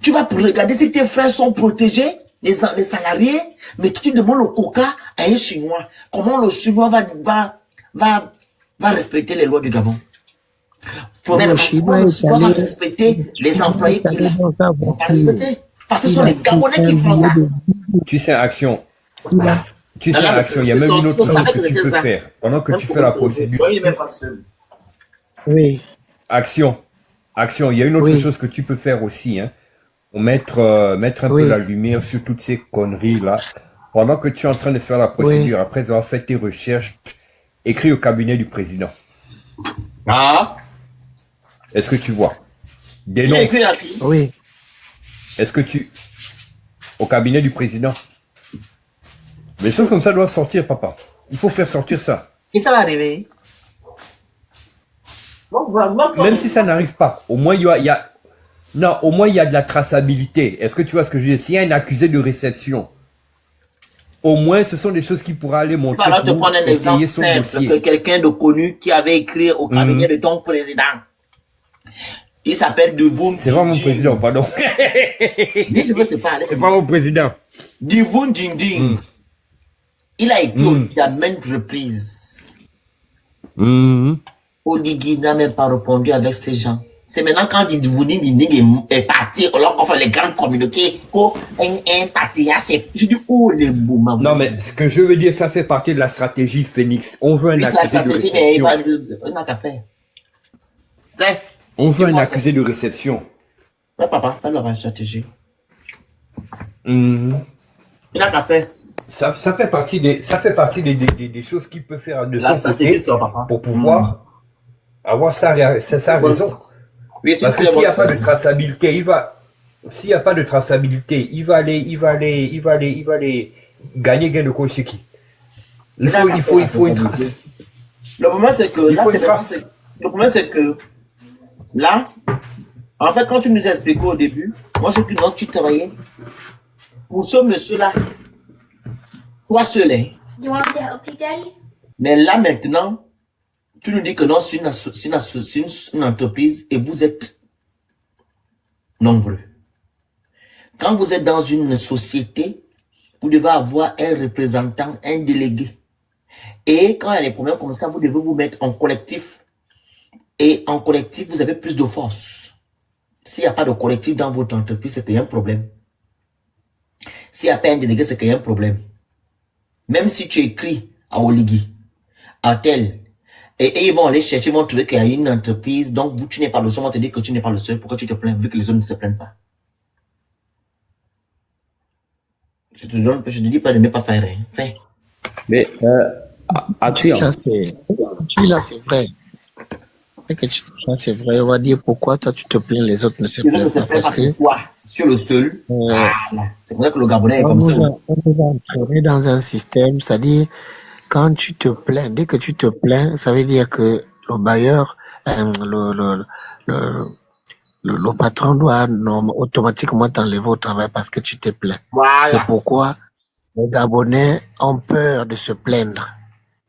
Tu vas regarder si tes frères sont protégés, les salariés, mais tu demandes le coca à un Chinois. Comment le Chinois va respecter les lois du Gabon? Le Premièrement, comment Chinois le est Chinois va allé, respecter les Chinois employés est qu'il a? allé dans sa Ils ne vont pas voiture. respecter. Parce que ce sont Il a les pris Gabonais un qui font billet ça. de Tu sais, Action. il a, Tu sais, Là, Action, il y a le même une autre sorti, on chose savait que que tu c'était peux ça. faire pendant que Même tu pour fais la le procédure. il n'est même pas seul. oui, Action, il y a une autre oui, chose que tu peux faire aussi, hein, pour mettre un peu la oui, lumière sur toutes ces conneries-là. Pendant que tu es en train de faire la oui. procédure, après avoir fait tes recherches, écris au cabinet du président. Ah, Est-ce que tu vois? il a Dénonce. écrit à qui? Oui. Est-ce que tu... Au cabinet du président. Mais des choses comme ça doivent sortir, papa. Il faut faire sortir ça. Et ça va arriver. Même si ça n'arrive pas, au moins non, au moins il y a de la traçabilité. Est-ce que tu vois ce que je veux dire? S'il y a un accusé de réception, au moins ce sont des choses qui pourraient aller Je vais montrer alors te pour prendre un exemple étayer son simple que dossier. quelqu'un de connu qui avait écrit au cabinet de ton président. Il s'appelle Divun C'est pas mon Ding président, Ding. pardon. Dis, je veux te parler. C'est pas mon président. Divun Ding Ding. Il a écrit Mm. à maintes reprises. Mm. Oligui n'a même pas répondu avec ces gens. C'est maintenant quand Divun Ding Ding est parti, alors qu'on fait les grands communiqués, un parti, je dis, oh les boumans. Non, mais ce que je veux dire, ça fait partie de la stratégie Phoenix. On veut un Oui, c'est la accusé de stratégie, mais il réception. n'a qu'à faire. Tiens, On veut un dis-moi ça. accusé de réception. Ouais, papa, fais la stratégie. Mm. Il n'a qu'à faire. Ça fait partie des choses qu'il peut faire de La son stratégie, côté c'est papa. pour pouvoir avoir sa raison. Oui, c'est Parce que s'il n'y a pas de traçabilité, s'il n'y a pas de traçabilité, il va aller gagner gain de cause chez qui? Il faut une trace. Le problème, c'est que Il là, faut une trace. le problème, c'est que là, en fait, quand tu nous expliquais au début, moi, je dis non, tu travaillais pour ce monsieur-là, toi seul, hein. You want to help you, Daddy? Mais là, maintenant, tu nous dis que non, c'est une entreprise et vous êtes nombreux. Quand vous êtes dans une société, vous devez avoir un représentant, un délégué. Et quand il y a des problèmes comme ça, vous devez vous mettre en collectif. Et en collectif, vous avez plus de force. S'il n'y a pas de collectif dans votre entreprise, c'est qu'il y a un problème. S'il n'y a pas un délégué, c'est qu'il y a un problème. Même si tu écris à Oligui, à tel, et ils vont aller chercher, ils vont trouver qu'il y a une entreprise, donc vous, tu n'es pas le seul, on va te dire que tu n'es pas le seul, pourquoi tu te plains, vu que les autres ne se plaignent pas. Je te dis pas de ne pas faire rien. Fais. Mais, Action. Celui-là, c'est vrai. C'est vrai, on va dire pourquoi toi tu te plains, les autres ne se Les autres ne plaignent se pas. plaignent pas Parce que pour toi. Tu es le seul. Voilà. C'est pour ça que le Gabonais est on comme ça. nous a entraînés dans un système, c'est-à-dire, quand tu te plains, dès que tu te plains, ça veut dire que le bailleur, le patron doit automatiquement t'enlever au travail parce que tu te plains. C'est Voilà. pourquoi les Gabonais ont peur de se plaindre.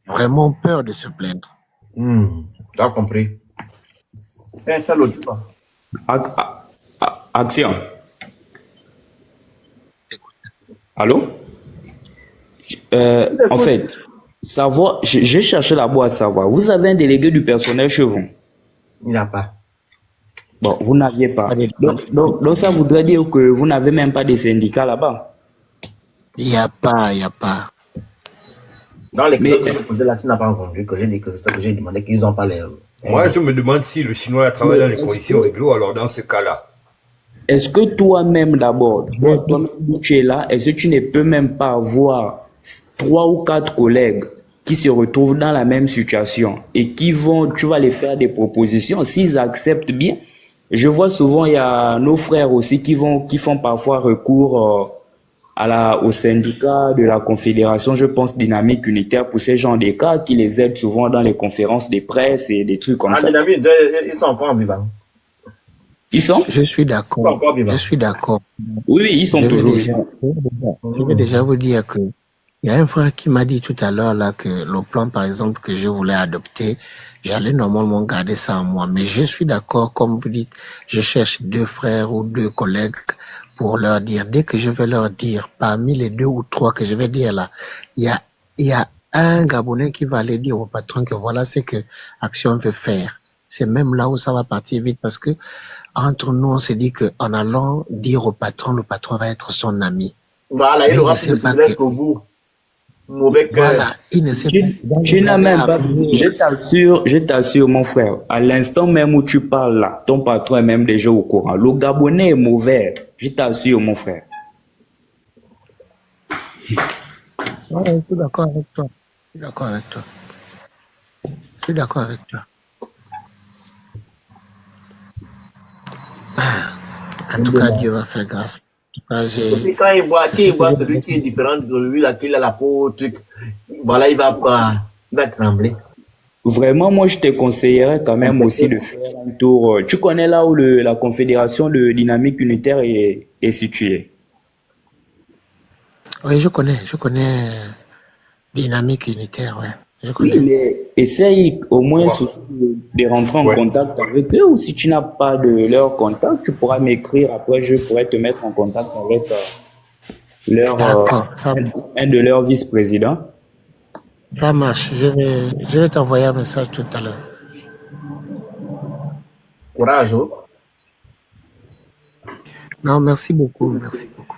Vraiment peur de se plaindre. Tu as compris. Fais l'autre. Action. Allô? En fait, savoir, j'ai cherché là-bas à savoir. Vous avez un délégué du personnel chez vous? Il n'a pas. Bon, vous n'aviez pas. Donc ça voudrait dire que vous n'avez même pas de syndicat là-bas. Il n'y a pas. Dans les questions que j'ai posées là, tu n'as pas entendu, que j'ai dit que c'est ça que j'ai demandé, qu'ils n'ont pas les. Moi, je me demande si le Chinois travaille dans les conditions réglo, alors dans ce cas-là. Est-ce que toi-même d'abord, toi-même tu es là, est-ce que tu ne peux même pas avoir 3 ou 4 collègues qui se retrouvent dans la même situation et qui vont, tu vas les faire des propositions, s'ils acceptent bien. Je vois souvent, il y a nos frères aussi qui font parfois recours au syndicat de la Confédération, je pense, Dynamique Unitaire, pour ces gens de cas qui les aident souvent dans les conférences de presse et des trucs comme ça. Dynamique, ils sont encore vivants. Ils sont? Je suis Ils sont d'accord. encore vivants. Je suis d'accord. Oui, ils sont Je vais toujours déjà, vivants. je vais déjà vous dire que il y a un frère qui m'a dit tout à l'heure là que le plan, par exemple, que je voulais adopter, j'allais normalement garder ça en moi. Mais je suis d'accord, comme vous dites, je cherche 2 frères ou 2 collègues pour leur dire. Dès que je vais leur dire, parmi les 2 ou 3 que je vais dire là, il y a un Gabonais qui va aller dire au patron que voilà ce que Action veut faire. C'est même là où ça va partir vite parce que entre nous, on s'est dit que en allant dire au patron, le patron va être son ami. Voilà, Mais il il aura ne plus sait de pas privilèges que, que vous. Mauvais cœur. voilà, il ne sait pas que dans Tu le n'as dernier même pas, avenir, je t'assure, mon frère, à l'instant même où tu parles là, ton patron est même déjà au courant. Le Gabonais est mauvais, je t'assure, mon frère. ouais, je suis d'accord avec toi. Je suis d'accord avec toi. Je suis d'accord avec toi. En tout cas, Dieu va faire grâce. En tout cas, Et puis quand il voit, c'est qui ce que voit je celui veux qui est différent de lui, là, qui a la peau, truc, voilà, il va trembler. Vraiment, moi, je te conseillerais quand même aussi de faire un tour. Tu connais là où la Confédération de Dynamique Unitaire est située? Oui, je connais Dynamique Unitaire, ouais. Je Oui, connais. mais essaye au moins Ouais. surtout de rentrer en Ouais. contact avec eux, ou si tu n'as pas de leur contact, tu pourras m'écrire. Après, je pourrais te mettre en contact avec D'accord, un de leurs vice-présidents. ça marche. Je vais t'envoyer un message tout à l'heure. Courage, oh. Non, merci beaucoup, merci beaucoup.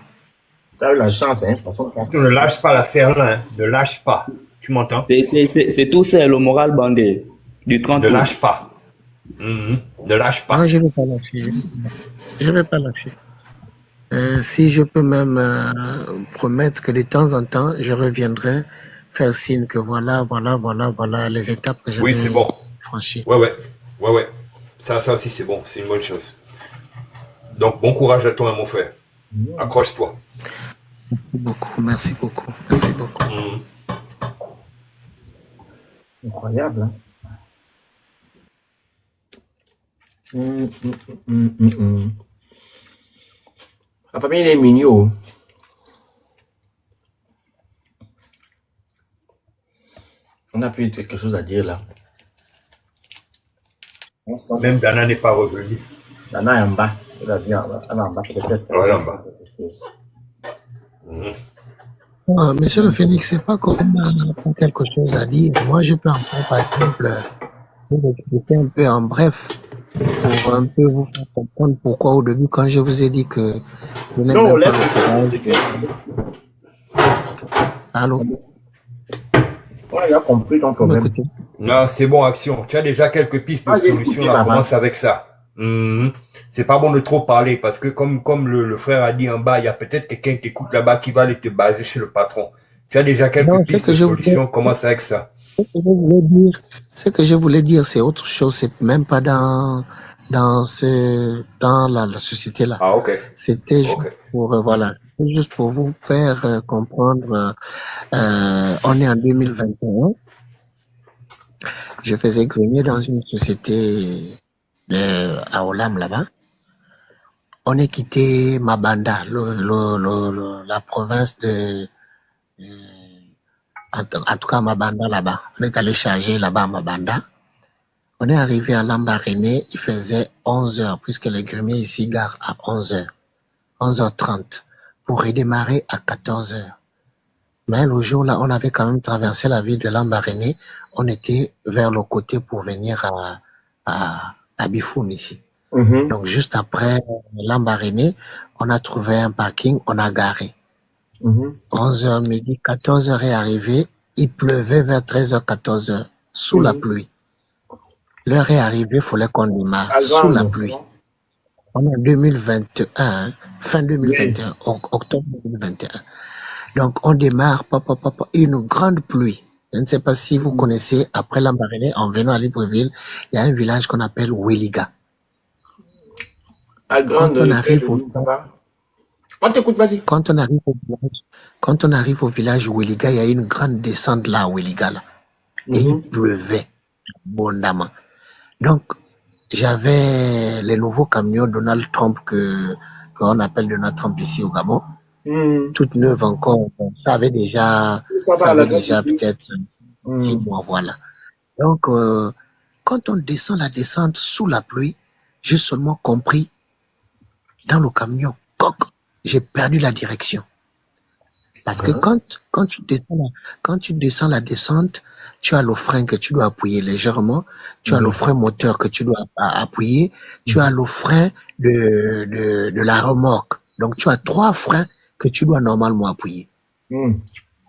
T'as eu la chance, hein, pour ça. Ne lâche pas l'affaire là, hein. Ne lâche pas. Tu m'entends? C'est tout ça, le moral bandé du 30 Ne août. lâche pas. Ne lâche Non, pas. je vais pas lâcher. Je vais pas lâcher. Si je peux même promettre que de temps en temps, je reviendrai faire signe que voilà les étapes que je Oui, vais c'est bon. franchir. Ouais. Ça aussi, c'est bon. C'est une bonne chose. Donc, bon courage à toi, mon frère. Accroche-toi. Merci beaucoup. Merci beaucoup. Incroyable, hein. La famille, il est mignon. On a plus quelque chose à dire là. Même Dana n'est pas revenu. Dana est en bas. Il a dit en bas. Elle est en bas, peut-être. Voilà, en bas. Monsieur le Phénix, c'est pas qu'on a quelque chose à dire. Moi, je peux en prendre, par exemple, vous expliquer un peu en bref pour un peu vous faire comprendre pourquoi au début, quand je vous ai dit que je n'ai Non, même pas laisse. le courage. Allô? Ouais, il a compris ton Vous problème. m'écoutez? Non, c'est bon, Action. Tu as déjà quelques pistes de Ah, j'ai solutions. écouté, Là, maman. commence avec ça. C'est pas bon de trop parler parce que comme le frère a dit en bas, il y a peut-être quelqu'un qui écoute là-bas qui va aller te baser chez le patron. Tu as déjà quelques Non, ce pistes que de je voulais, solutions. Commence avec ça. ce que je voulais dire, c'est autre chose. C'est même pas dans la société là. Ah, ok. C'était juste Ok. pour, voilà, juste pour vous faire comprendre, on est en 2021. Je faisais grenier dans une société à Olam là-bas. On est quitté Mabanda, la province de, en tout cas Mabanda là-bas. On est allé charger là-bas à Mabanda. On est arrivé à Lambaréné, il faisait 11 heures, puisque les greniers ici garent à 11 heures, 11h30, pour redémarrer à 14 heures. Mais le jour-là, on avait quand même traversé la ville de Lambaréné. On était vers le côté pour venir à Bifoum ici. Donc, juste après Lambaréné, on a trouvé un parking, on a garé. 11h midi, 14h est arrivé. Il pleuvait vers 13h, 14h, sous la pluie. L'heure est arrivée, il fallait qu'on démarre, sous la pluie. On est en 2021, fin 2021, octobre 2021. Donc, on démarre, une grande pluie. Je ne sais pas si vous connaissez, après Lambaréné, en venant à Libreville, il y a un village qu'on appelle Wiliga. À grande Quand on arrive, ça va? On t'écoute, vas-y. Quand on arrive au village Oueliga, il y a une grande descente là à Oueliga, là. Et il pleuvait abondamment. Donc, j'avais les nouveaux camions Donald Trump qu'on appelle Donald Trump ici au Gabon. Toute neuve encore. Ça avait déjà peut-être 6 mois, voilà. Donc, quand on descend la descente sous la pluie, j'ai seulement compris dans le camion, j'ai perdu la direction. Parce que quand tu descends la descente, tu as le frein que tu dois appuyer légèrement, tu as le frein moteur que tu dois appuyer, tu as le frein de la remorque. Donc, tu as 3 freins que tu dois normalement appuyer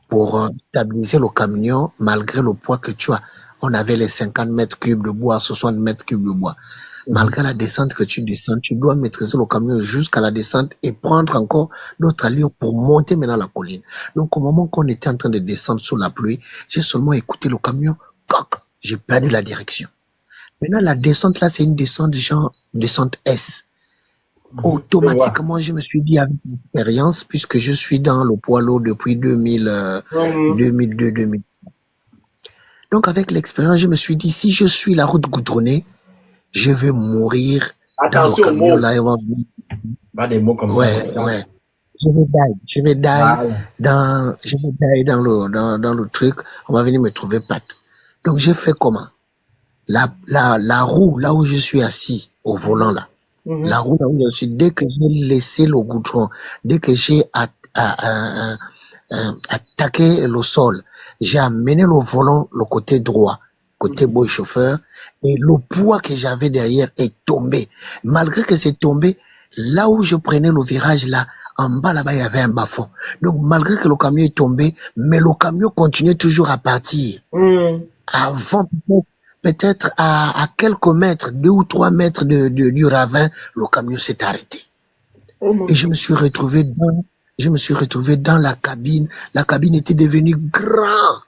pour stabiliser le camion malgré le poids que tu as. On avait les 50 mètres cubes de bois, 60 mètres cubes de bois. Malgré la descente que tu descends, tu dois maîtriser le camion jusqu'à la descente et prendre encore d'autres allures pour monter maintenant la colline. Donc, au moment qu'on était en train de descendre sous la pluie, j'ai seulement écouté le camion, j'ai perdu la direction. Maintenant, la descente là, c'est une descente genre descente S. Automatiquement, je me suis dit avec l'expérience, puisque je suis dans le poids lourd depuis 2002-2000. Donc, avec l'expérience, je me suis dit, si je suis la route goudronnée, je vais mourir dans le camion là. Pas des mots comme ça. Ouais. Je vais die dans le truc. On va venir me trouver patte. Donc, j'ai fait comment? La roue, là où je suis assis, au volant là. La roue là où je suis, dès que j'ai laissé le goudron, dès que j'ai attaqué le sol, j'ai amené le volant le côté droit, côté boy chauffeur, et le poids que j'avais derrière est tombé. Malgré que c'est tombé, là où je prenais le virage là, en bas là-bas, il y avait un bas-fond. Donc, malgré que le camion est tombé, mais le camion continuait toujours à partir. Avant, peut-être à quelques mètres, 2 ou 3 mètres du ravin, le camion s'est arrêté. Et je me suis retrouvé dans la cabine. La cabine était devenue grande.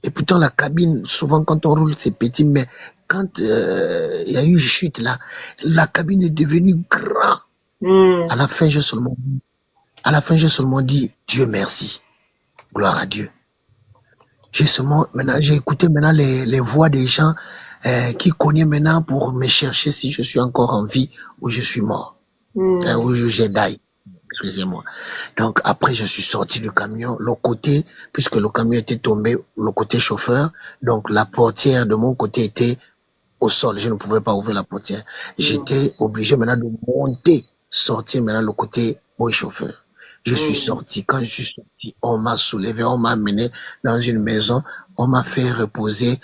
Et pourtant, la cabine, souvent quand on roule, c'est petit, mais quand il y a eu une chute là, la cabine est devenue grande. À la fin, j'ai seulement dit, Dieu merci. Gloire à Dieu. J'ai écouté maintenant les voix des gens qui cognaient maintenant pour me chercher si je suis encore en vie ou je suis mort. Ou j'ai die. Excusez-moi. Donc après, je suis sorti du camion, le côté, puisque le camion était tombé, le côté chauffeur, donc la portière de mon côté était au sol. Je ne pouvais pas ouvrir la portière. J'étais obligé maintenant de monter, sortir maintenant le côté boy chauffeur. Je suis sorti. Quand je suis sorti, on m'a soulevé, on m'a amené dans une maison, on m'a fait reposer,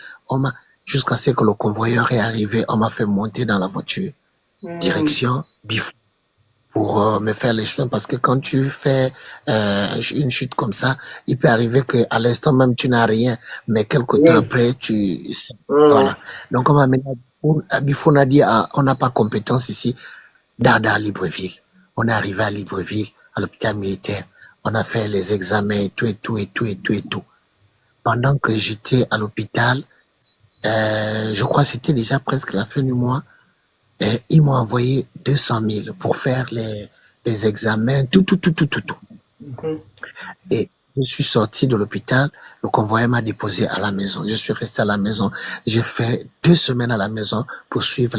jusqu'à ce que le convoyeur est arrivé, on m'a fait monter dans la voiture. Direction Bifou pour me faire les soins, parce que quand tu fais une chute comme ça, il peut arriver qu'à l'instant même tu n'as rien, mais quelque temps après voilà. Donc on m'a amené à Bifou, on a dit on n'a pas compétence ici, Dada à Libreville. On est arrivé à Libreville, à l'hôpital militaire. On a fait les examens et tout. Pendant que j'étais à l'hôpital, je crois que c'était déjà presque la fin du mois, et ils m'ont envoyé 200 000 pour faire les examens, tout. Et je suis sorti de l'hôpital, le convoyeur m'a déposé à la maison. Je suis resté à la maison. J'ai fait 2 semaines à la maison pour suivre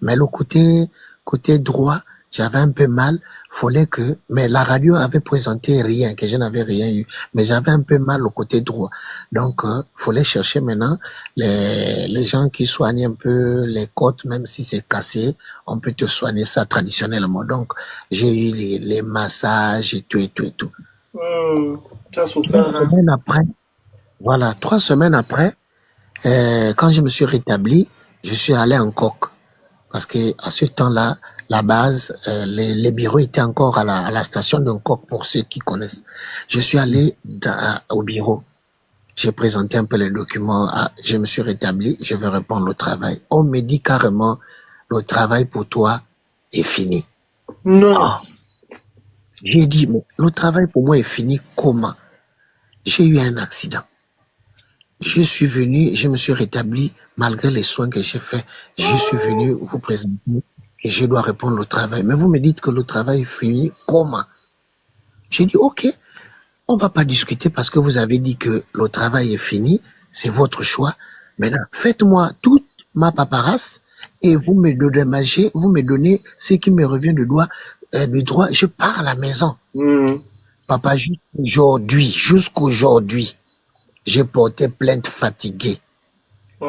mais le côté droit, j'avais un peu mal, mais la radio avait présenté rien, que je n'avais rien eu, mais j'avais un peu mal au côté droit. Donc, fallait chercher maintenant les gens qui soignent un peu les côtes, même si c'est cassé, on peut te soigner ça traditionnellement. Donc, j'ai eu les massages et tout. Tu as souffert, 3 semaines après, voilà, 3 semaines après, quand je me suis rétabli, je suis allé en Coque. Parce que à ce temps-là, la base, les bureaux étaient encore à la station de Coque, pour ceux qui connaissent. Je suis allé au bureau. J'ai présenté un peu les documents. Je me suis rétabli. Je vais reprendre le travail. On me dit carrément, le travail pour toi est fini. Non. J'ai dit, mais le travail pour moi est fini comment? J'ai eu un accident. Je suis venu, je me suis rétabli malgré les soins que j'ai faits. Je suis venu vous présenter et je dois répondre au travail. Mais vous me dites que le travail est fini. Comment? J'ai dit, ok, on va pas discuter parce que vous avez dit que le travail est fini. C'est votre choix. Maintenant, faites-moi toute ma paperasse et vous me donnez ce qui me revient de droit. Je pars à la maison. Papa, jusqu'aujourd'hui, j'ai porté plainte fatiguée.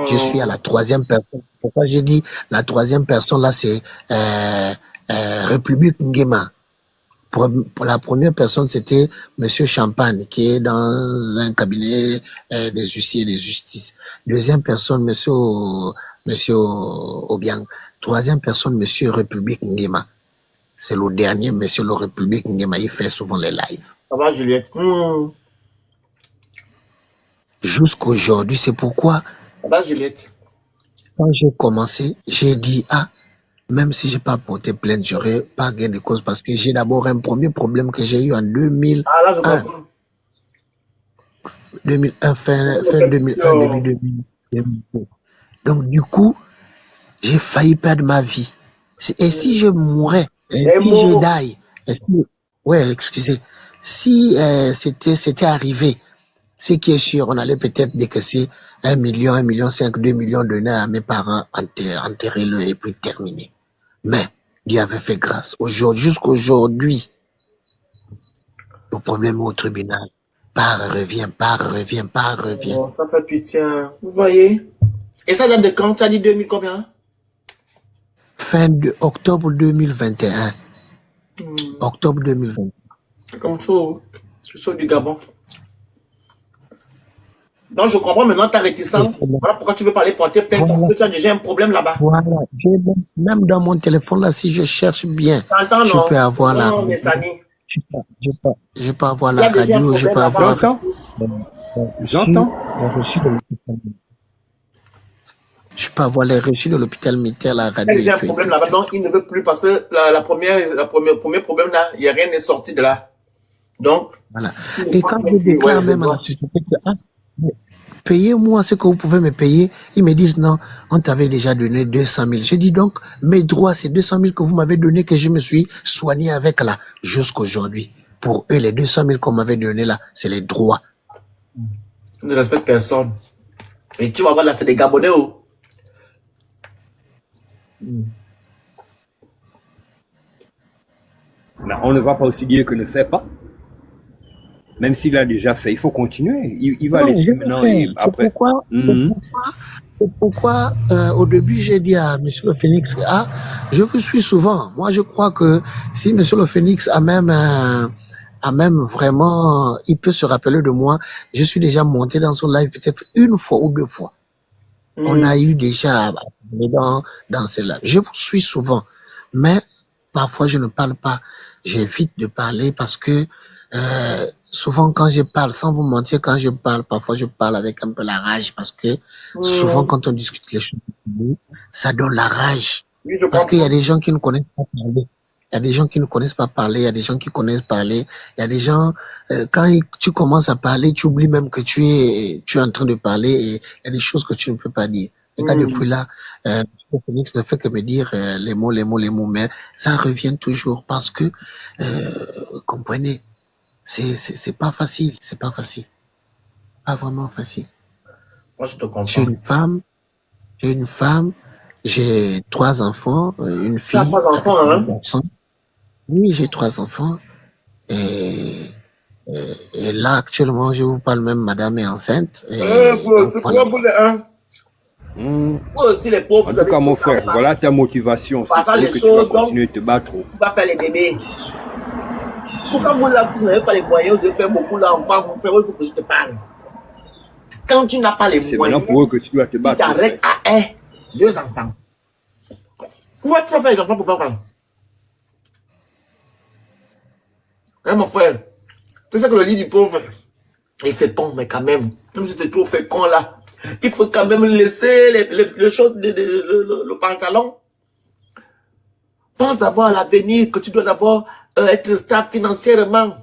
Je suis à la 3e personne. Pourquoi j'ai dit la 3e personne là, c'est République Nguema. Pour la première personne, c'était Monsieur Champagne, qui est dans un cabinet des huissiers et des justices. Deuxième personne, Monsieur Obiang. Troisième personne, Monsieur République Nguema. C'est le dernier, Monsieur le République Nguema. Il fait souvent les lives. Ça va, Juliette? Jusqu'aujourd'hui, c'est pourquoi, Ça va, Juliette? quand j'ai commencé, j'ai dit, même si j'ai pas porté plainte, j'aurais pas gain de cause parce que j'ai d'abord un premier problème que j'ai eu en 2001. Ah, là, je comprends. 2001, fin 2001, début 2002. Donc, du coup, j'ai failli perdre ma vie. Et si je mourais, et si je die, excusez, si c'était arrivé, ce qui est sûr, on allait peut-être décaisser 1 million, 1,5 million, 2 millions de nœuds à mes parents, enterrer-le et puis terminer. Mais Dieu avait fait grâce. Jusqu'aujourd'hui, le problème est au tribunal. Part, revient. Oh, ça fait pitié. Vous voyez? Et ça date de quand? Tu as dit 2000 combien? Fin de octobre 2021. Octobre 2021. C'est comme tout. Je suis du Gabon. Donc, je comprends maintenant ta réticence. Voilà pourquoi tu veux parler porter plainte, parce que tu as déjà un problème là-bas. Voilà. Même dans mon téléphone, là, si je cherche bien, je peux avoir la radio. Je peux avoir la radio, je peux avoir... J'entends. Je peux avoir les reçus de l'hôpital militaire, la radio. J'ai un problème là-bas, donc il ne veut plus parce que le premier problème là, il n'y a rien n'est sorti de là. Donc, voilà. Et quand je déclare même à la société que payez-moi ce que vous pouvez me payer, ils me disent non, on t'avait déjà donné 200 000. Je dis donc, mes droits, c'est 200 000 que vous m'avez donné, que je me suis soigné avec là, jusqu'aujourd'hui. Pour eux, les 200 000 qu'on m'avait donné là, c'est les droits. On ne respecte personne. Et tu vas voir là, c'est des Gabonais. Là, on ne va pas aussi dire que ne fait pas. Même s'il a déjà fait, il faut continuer. Il va laisser maintenant et après. C'est pourquoi au début, j'ai dit à M. le Phénix, je vous suis souvent. Moi, je crois que si M. le Phénix a même vraiment, il peut se rappeler de moi, je suis déjà monté dans son live peut-être 1 fois ou 2 fois. On a eu déjà dans ces lives. Je vous suis souvent, mais parfois je ne parle pas. J'évite de parler parce que souvent quand je parle, sans vous mentir, quand je parle, parfois je parle avec un peu la rage parce que souvent quand on discute les choses, ça donne la rage. Parce qu'il y a des gens qui ne connaissent pas parler. Il y a des gens qui ne connaissent pas parler, il y a des gens qui connaissent parler, il y a des gens, quand tu commences à parler, tu oublies même que tu es en train de parler et il y a des choses que tu ne peux pas dire. Et quand depuis là, Phoenix ne fait que me dire les mots, mais ça revient toujours parce que, comprenez, c'est pas facile, pas vraiment facile. Moi, je te comprends. J'ai une femme, j'ai 3 enfants, une fille. Tu as 3 enfants, hein? Oui, j'ai 3 enfants. Et là, actuellement, je vous parle même, madame est enceinte. C'est quoi pour les uns? Vous aussi, les pauvres. En tout cas, mon frère, voilà ta motivation. C'est que tu vas continuer de te battre. Tu vas faire les bébés. Pourquoi vous n'avez pas les moyens, vous avez fait beaucoup là, on parle, mon frère, il faut que je te parle. Quand tu n'as pas les moyens, c'est maintenant pour eux que tu dois te battre. Tu t'arrêtes à 2 enfants. Pourquoi tu vas faire les enfants pour faire quoi? Hein, mon frère, tu sais que le lit du pauvre, il fait con, mais quand même, si c'est trop fait con là, il faut quand même laisser les choses, le pantalon. Pense d'abord à l'avenir, que tu dois d'abord être stable financièrement.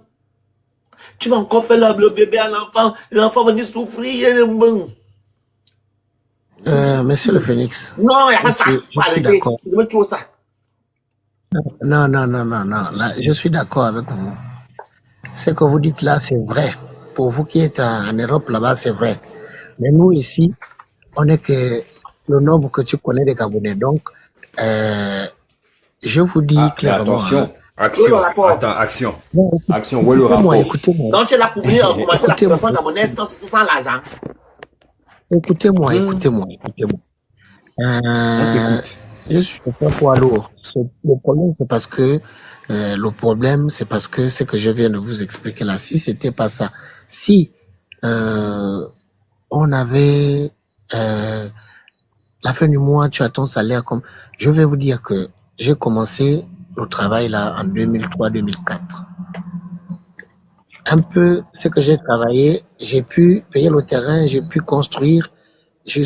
Tu vas encore faire le bébé à l'enfant va venir souffrir. Monsieur le Phénix. Non, il n'y a pas ça. Je suis d'accord. Vous aimez trop ça. Non, non, non, non, non. Là, je suis d'accord avec vous. Ce que vous dites là, c'est vrai. Pour vous qui êtes en Europe, là-bas, c'est vrai. Mais nous, ici, on est que le nombre que tu connais des Gabonais. Donc, je vous dis Ah, mais clairement. attention, Hein. action. Attends, action. Non, Action, où est le écoutez-moi, rapport? écoutez-moi. Donc, tu es là pour venir augmenter la Écoutez-moi, population gabonaise quand c'est sans l'argent. écoutez-moi, écoutez-moi, écoutez-moi. On t'écoute. Je suis pas poids lourd. Le problème, c'est parce que ce que je viens de vous expliquer là. Si c'était pas ça, si on avait la fin du mois, tu as ton salaire comme. Je vais vous dire que j'ai commencé le travail là en 2003-2004. Un peu ce que j'ai travaillé, j'ai pu payer le terrain, j'ai pu construire. Je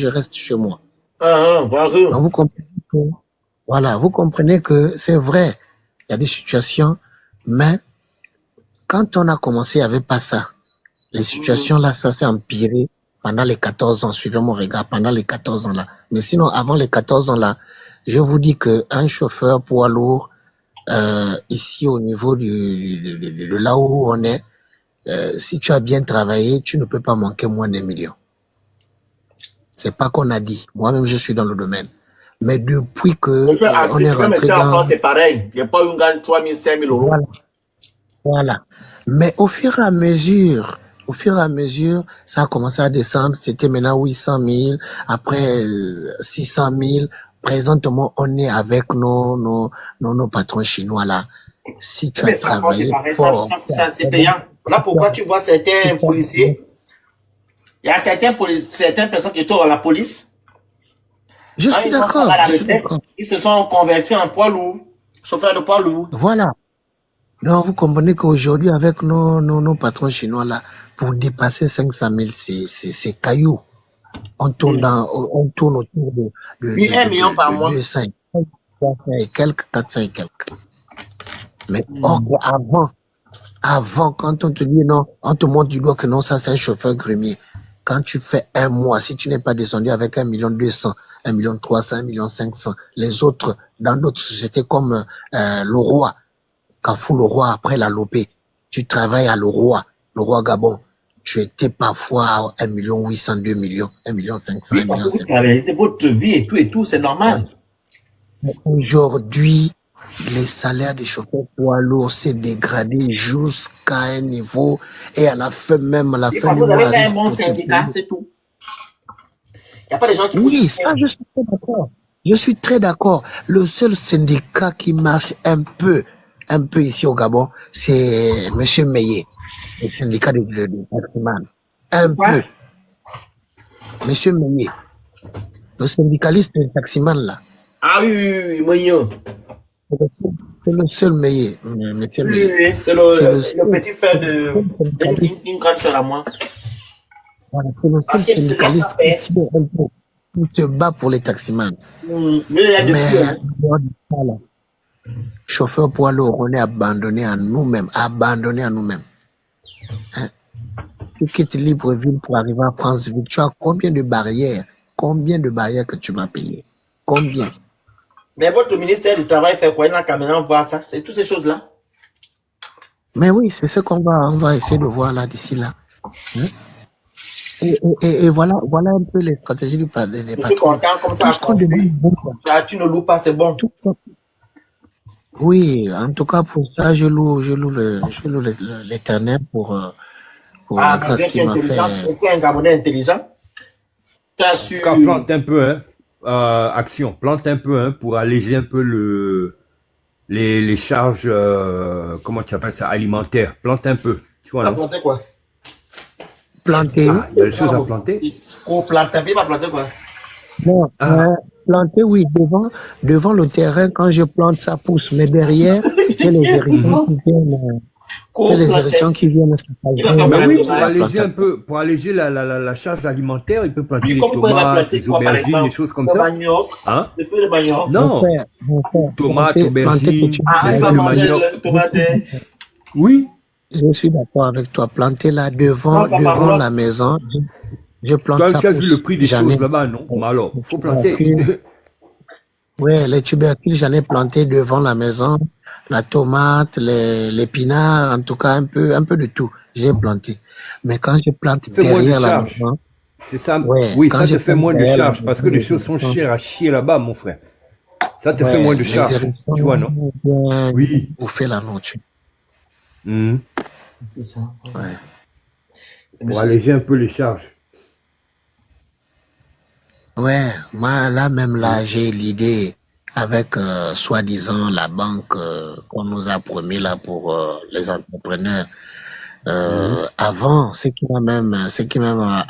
reste chez moi. Bonjour. Donc vous comprenez que c'est vrai, il y a des situations, mais quand on a commencé, il n'y avait pas ça. Les situations là, ça s'est empiré pendant les 14 ans, suivez mon regard, pendant les 14 ans là. Mais sinon, avant les 14 ans là, je vous dis qu'un chauffeur poids lourd, ici au niveau de là où on est, si tu as bien travaillé, tu ne peux pas manquer moins d'1 million. C'est pas qu'on a dit. Moi-même, je suis dans le domaine. Mais depuis que on est rentré dans... C'est pareil. Il n'y a pas une gagne 3 000, 5 000 euros. Voilà. Mais au fur et à mesure, ça a commencé à descendre. C'était maintenant 800 000, après 600 000. Présentement, on est avec nos patrons chinois là. Si tu as travaillé fort... Ça, c'est payant. Voilà pourquoi tu vois certains policiers... Il y a certaines personnes qui étaient à la police. Je suis d'accord. Ils se sont convertis en poids lourd, chauffeurs de poids lourd. Voilà. Donc, vous comprenez qu'aujourd'hui, avec nos patrons chinois là, pour dépasser 500 000, c'est caillou. On tourne autour de Puis 1 million par mois. 200 et quelques, 400 et quelques. Mais avant, quand on te dit non, on te montre du doigt que non, ça c'est un chauffeur grumier. Quand tu fais un mois, si tu n'es pas descendu avec 1,2 million, 1,3 million, 1,5 million, les autres, dans d'autres sociétés comme le Roi, Carrefour le Roi, après la Lopé, tu travailles à le Roi Gabon, tu étais parfois à 1,8 million, 2 millions, 1,5 million, 1,5 million. C'est votre vie et tout, c'est normal. Aujourd'hui, les salaires des chauffeurs poids lourds s'est dégradé jusqu'à un niveau et à la fin même, à la fin du mois. Vous avez un bon syndicat, c'est tout. Il n'y a pas des gens qui... Oui, ça, je suis très d'accord. Je suis très d'accord. Le seul syndicat qui marche un peu ici au Gabon, c'est M. Meillet, le syndicat de taximan. Un peu. M. Meillet, le syndicaliste de taximan là. Ah oui, Moignon. C'est le seul Meillet. Oui, c'est le petit frère d'une grande soeur à moi. Voilà, c'est le seul syndicaliste qui se bat pour les taximans. Mais voilà, chauffeur poids lourd, on est abandonné à nous-mêmes. Hein? Tu quittes Libreville pour arriver à Franceville. Tu as combien de barrières que tu vas payer? Combien? Mais votre ministère du Travail fait quoi? Il n'a qu'à maintenant voir ça. C'est toutes ces choses-là. Mais oui, c'est ce qu'on va essayer de voir là, d'ici là. Hein? Et voilà un peu les stratégies du patrons. Je suis content comme ça. Tu ne loues pas, c'est bon. Oui, en tout cas pour ça, je loue l'Éternel pour la grâce qu'il m'a fait. Tu es un Gabonais intelligent. Plante un peu, hein. Action, plante un peu, hein, pour alléger un peu les charges, comment tu appelles ça, alimentaires. Plante un peu. Tu vois, non? Planter quoi? Planter. Ah, il y a des choses à planter. Planter, pas planter quoi? Non, planter, oui, devant le terrain, quand je plante, ça pousse. Mais derrière, j'ai les hérissons qui viennent. Mais oui, pour alléger la charge alimentaire, il peut planter des tomates, des aubergines, des choses comme ça. Hein? Non. Tomates, aubergines, oui. Je suis d'accord avec toi. Planter là devant la maison, je plante ça. Tu as vu le prix des choses là-bas, non? Mais alors, il faut planter. Ouais, les tubercules, j'en ai planté devant la maison, la tomate, l'épinard, en tout cas un peu de tout. J'ai planté. Mais quand je plante Ça fait moins de derrière la charge. maison, C'est ça. ouais, Oui, quand ça je te fait plante moins de derrière la charge parce que maison, les les choses sont hérissons, chères à chier là-bas, mon frère. Ça te fait moins ouais, de les charge. Tu vois, non? hérissons viennent Oui. bouffer la nourriture. Mhm. C'est ça. Ouais. Pour Monsieur, alléger un peu les charges. Ouais, moi, là, même là, j'ai l'idée avec, soi-disant, la banque qu'on nous a promis là pour les entrepreneurs. Avant, ce qui m'a même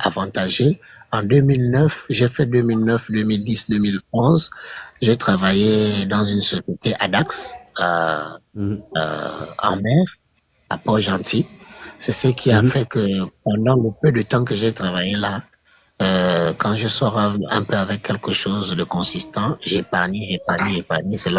avantagé, en 2009, j'ai fait 2009, 2010, 2011, j'ai travaillé dans une société ADAX en mer, à Port-Gentil. C'est ce qui a fait que pendant le peu de temps que j'ai travaillé là, quand je sors un peu avec quelque chose de consistant, j'épargne. C'est là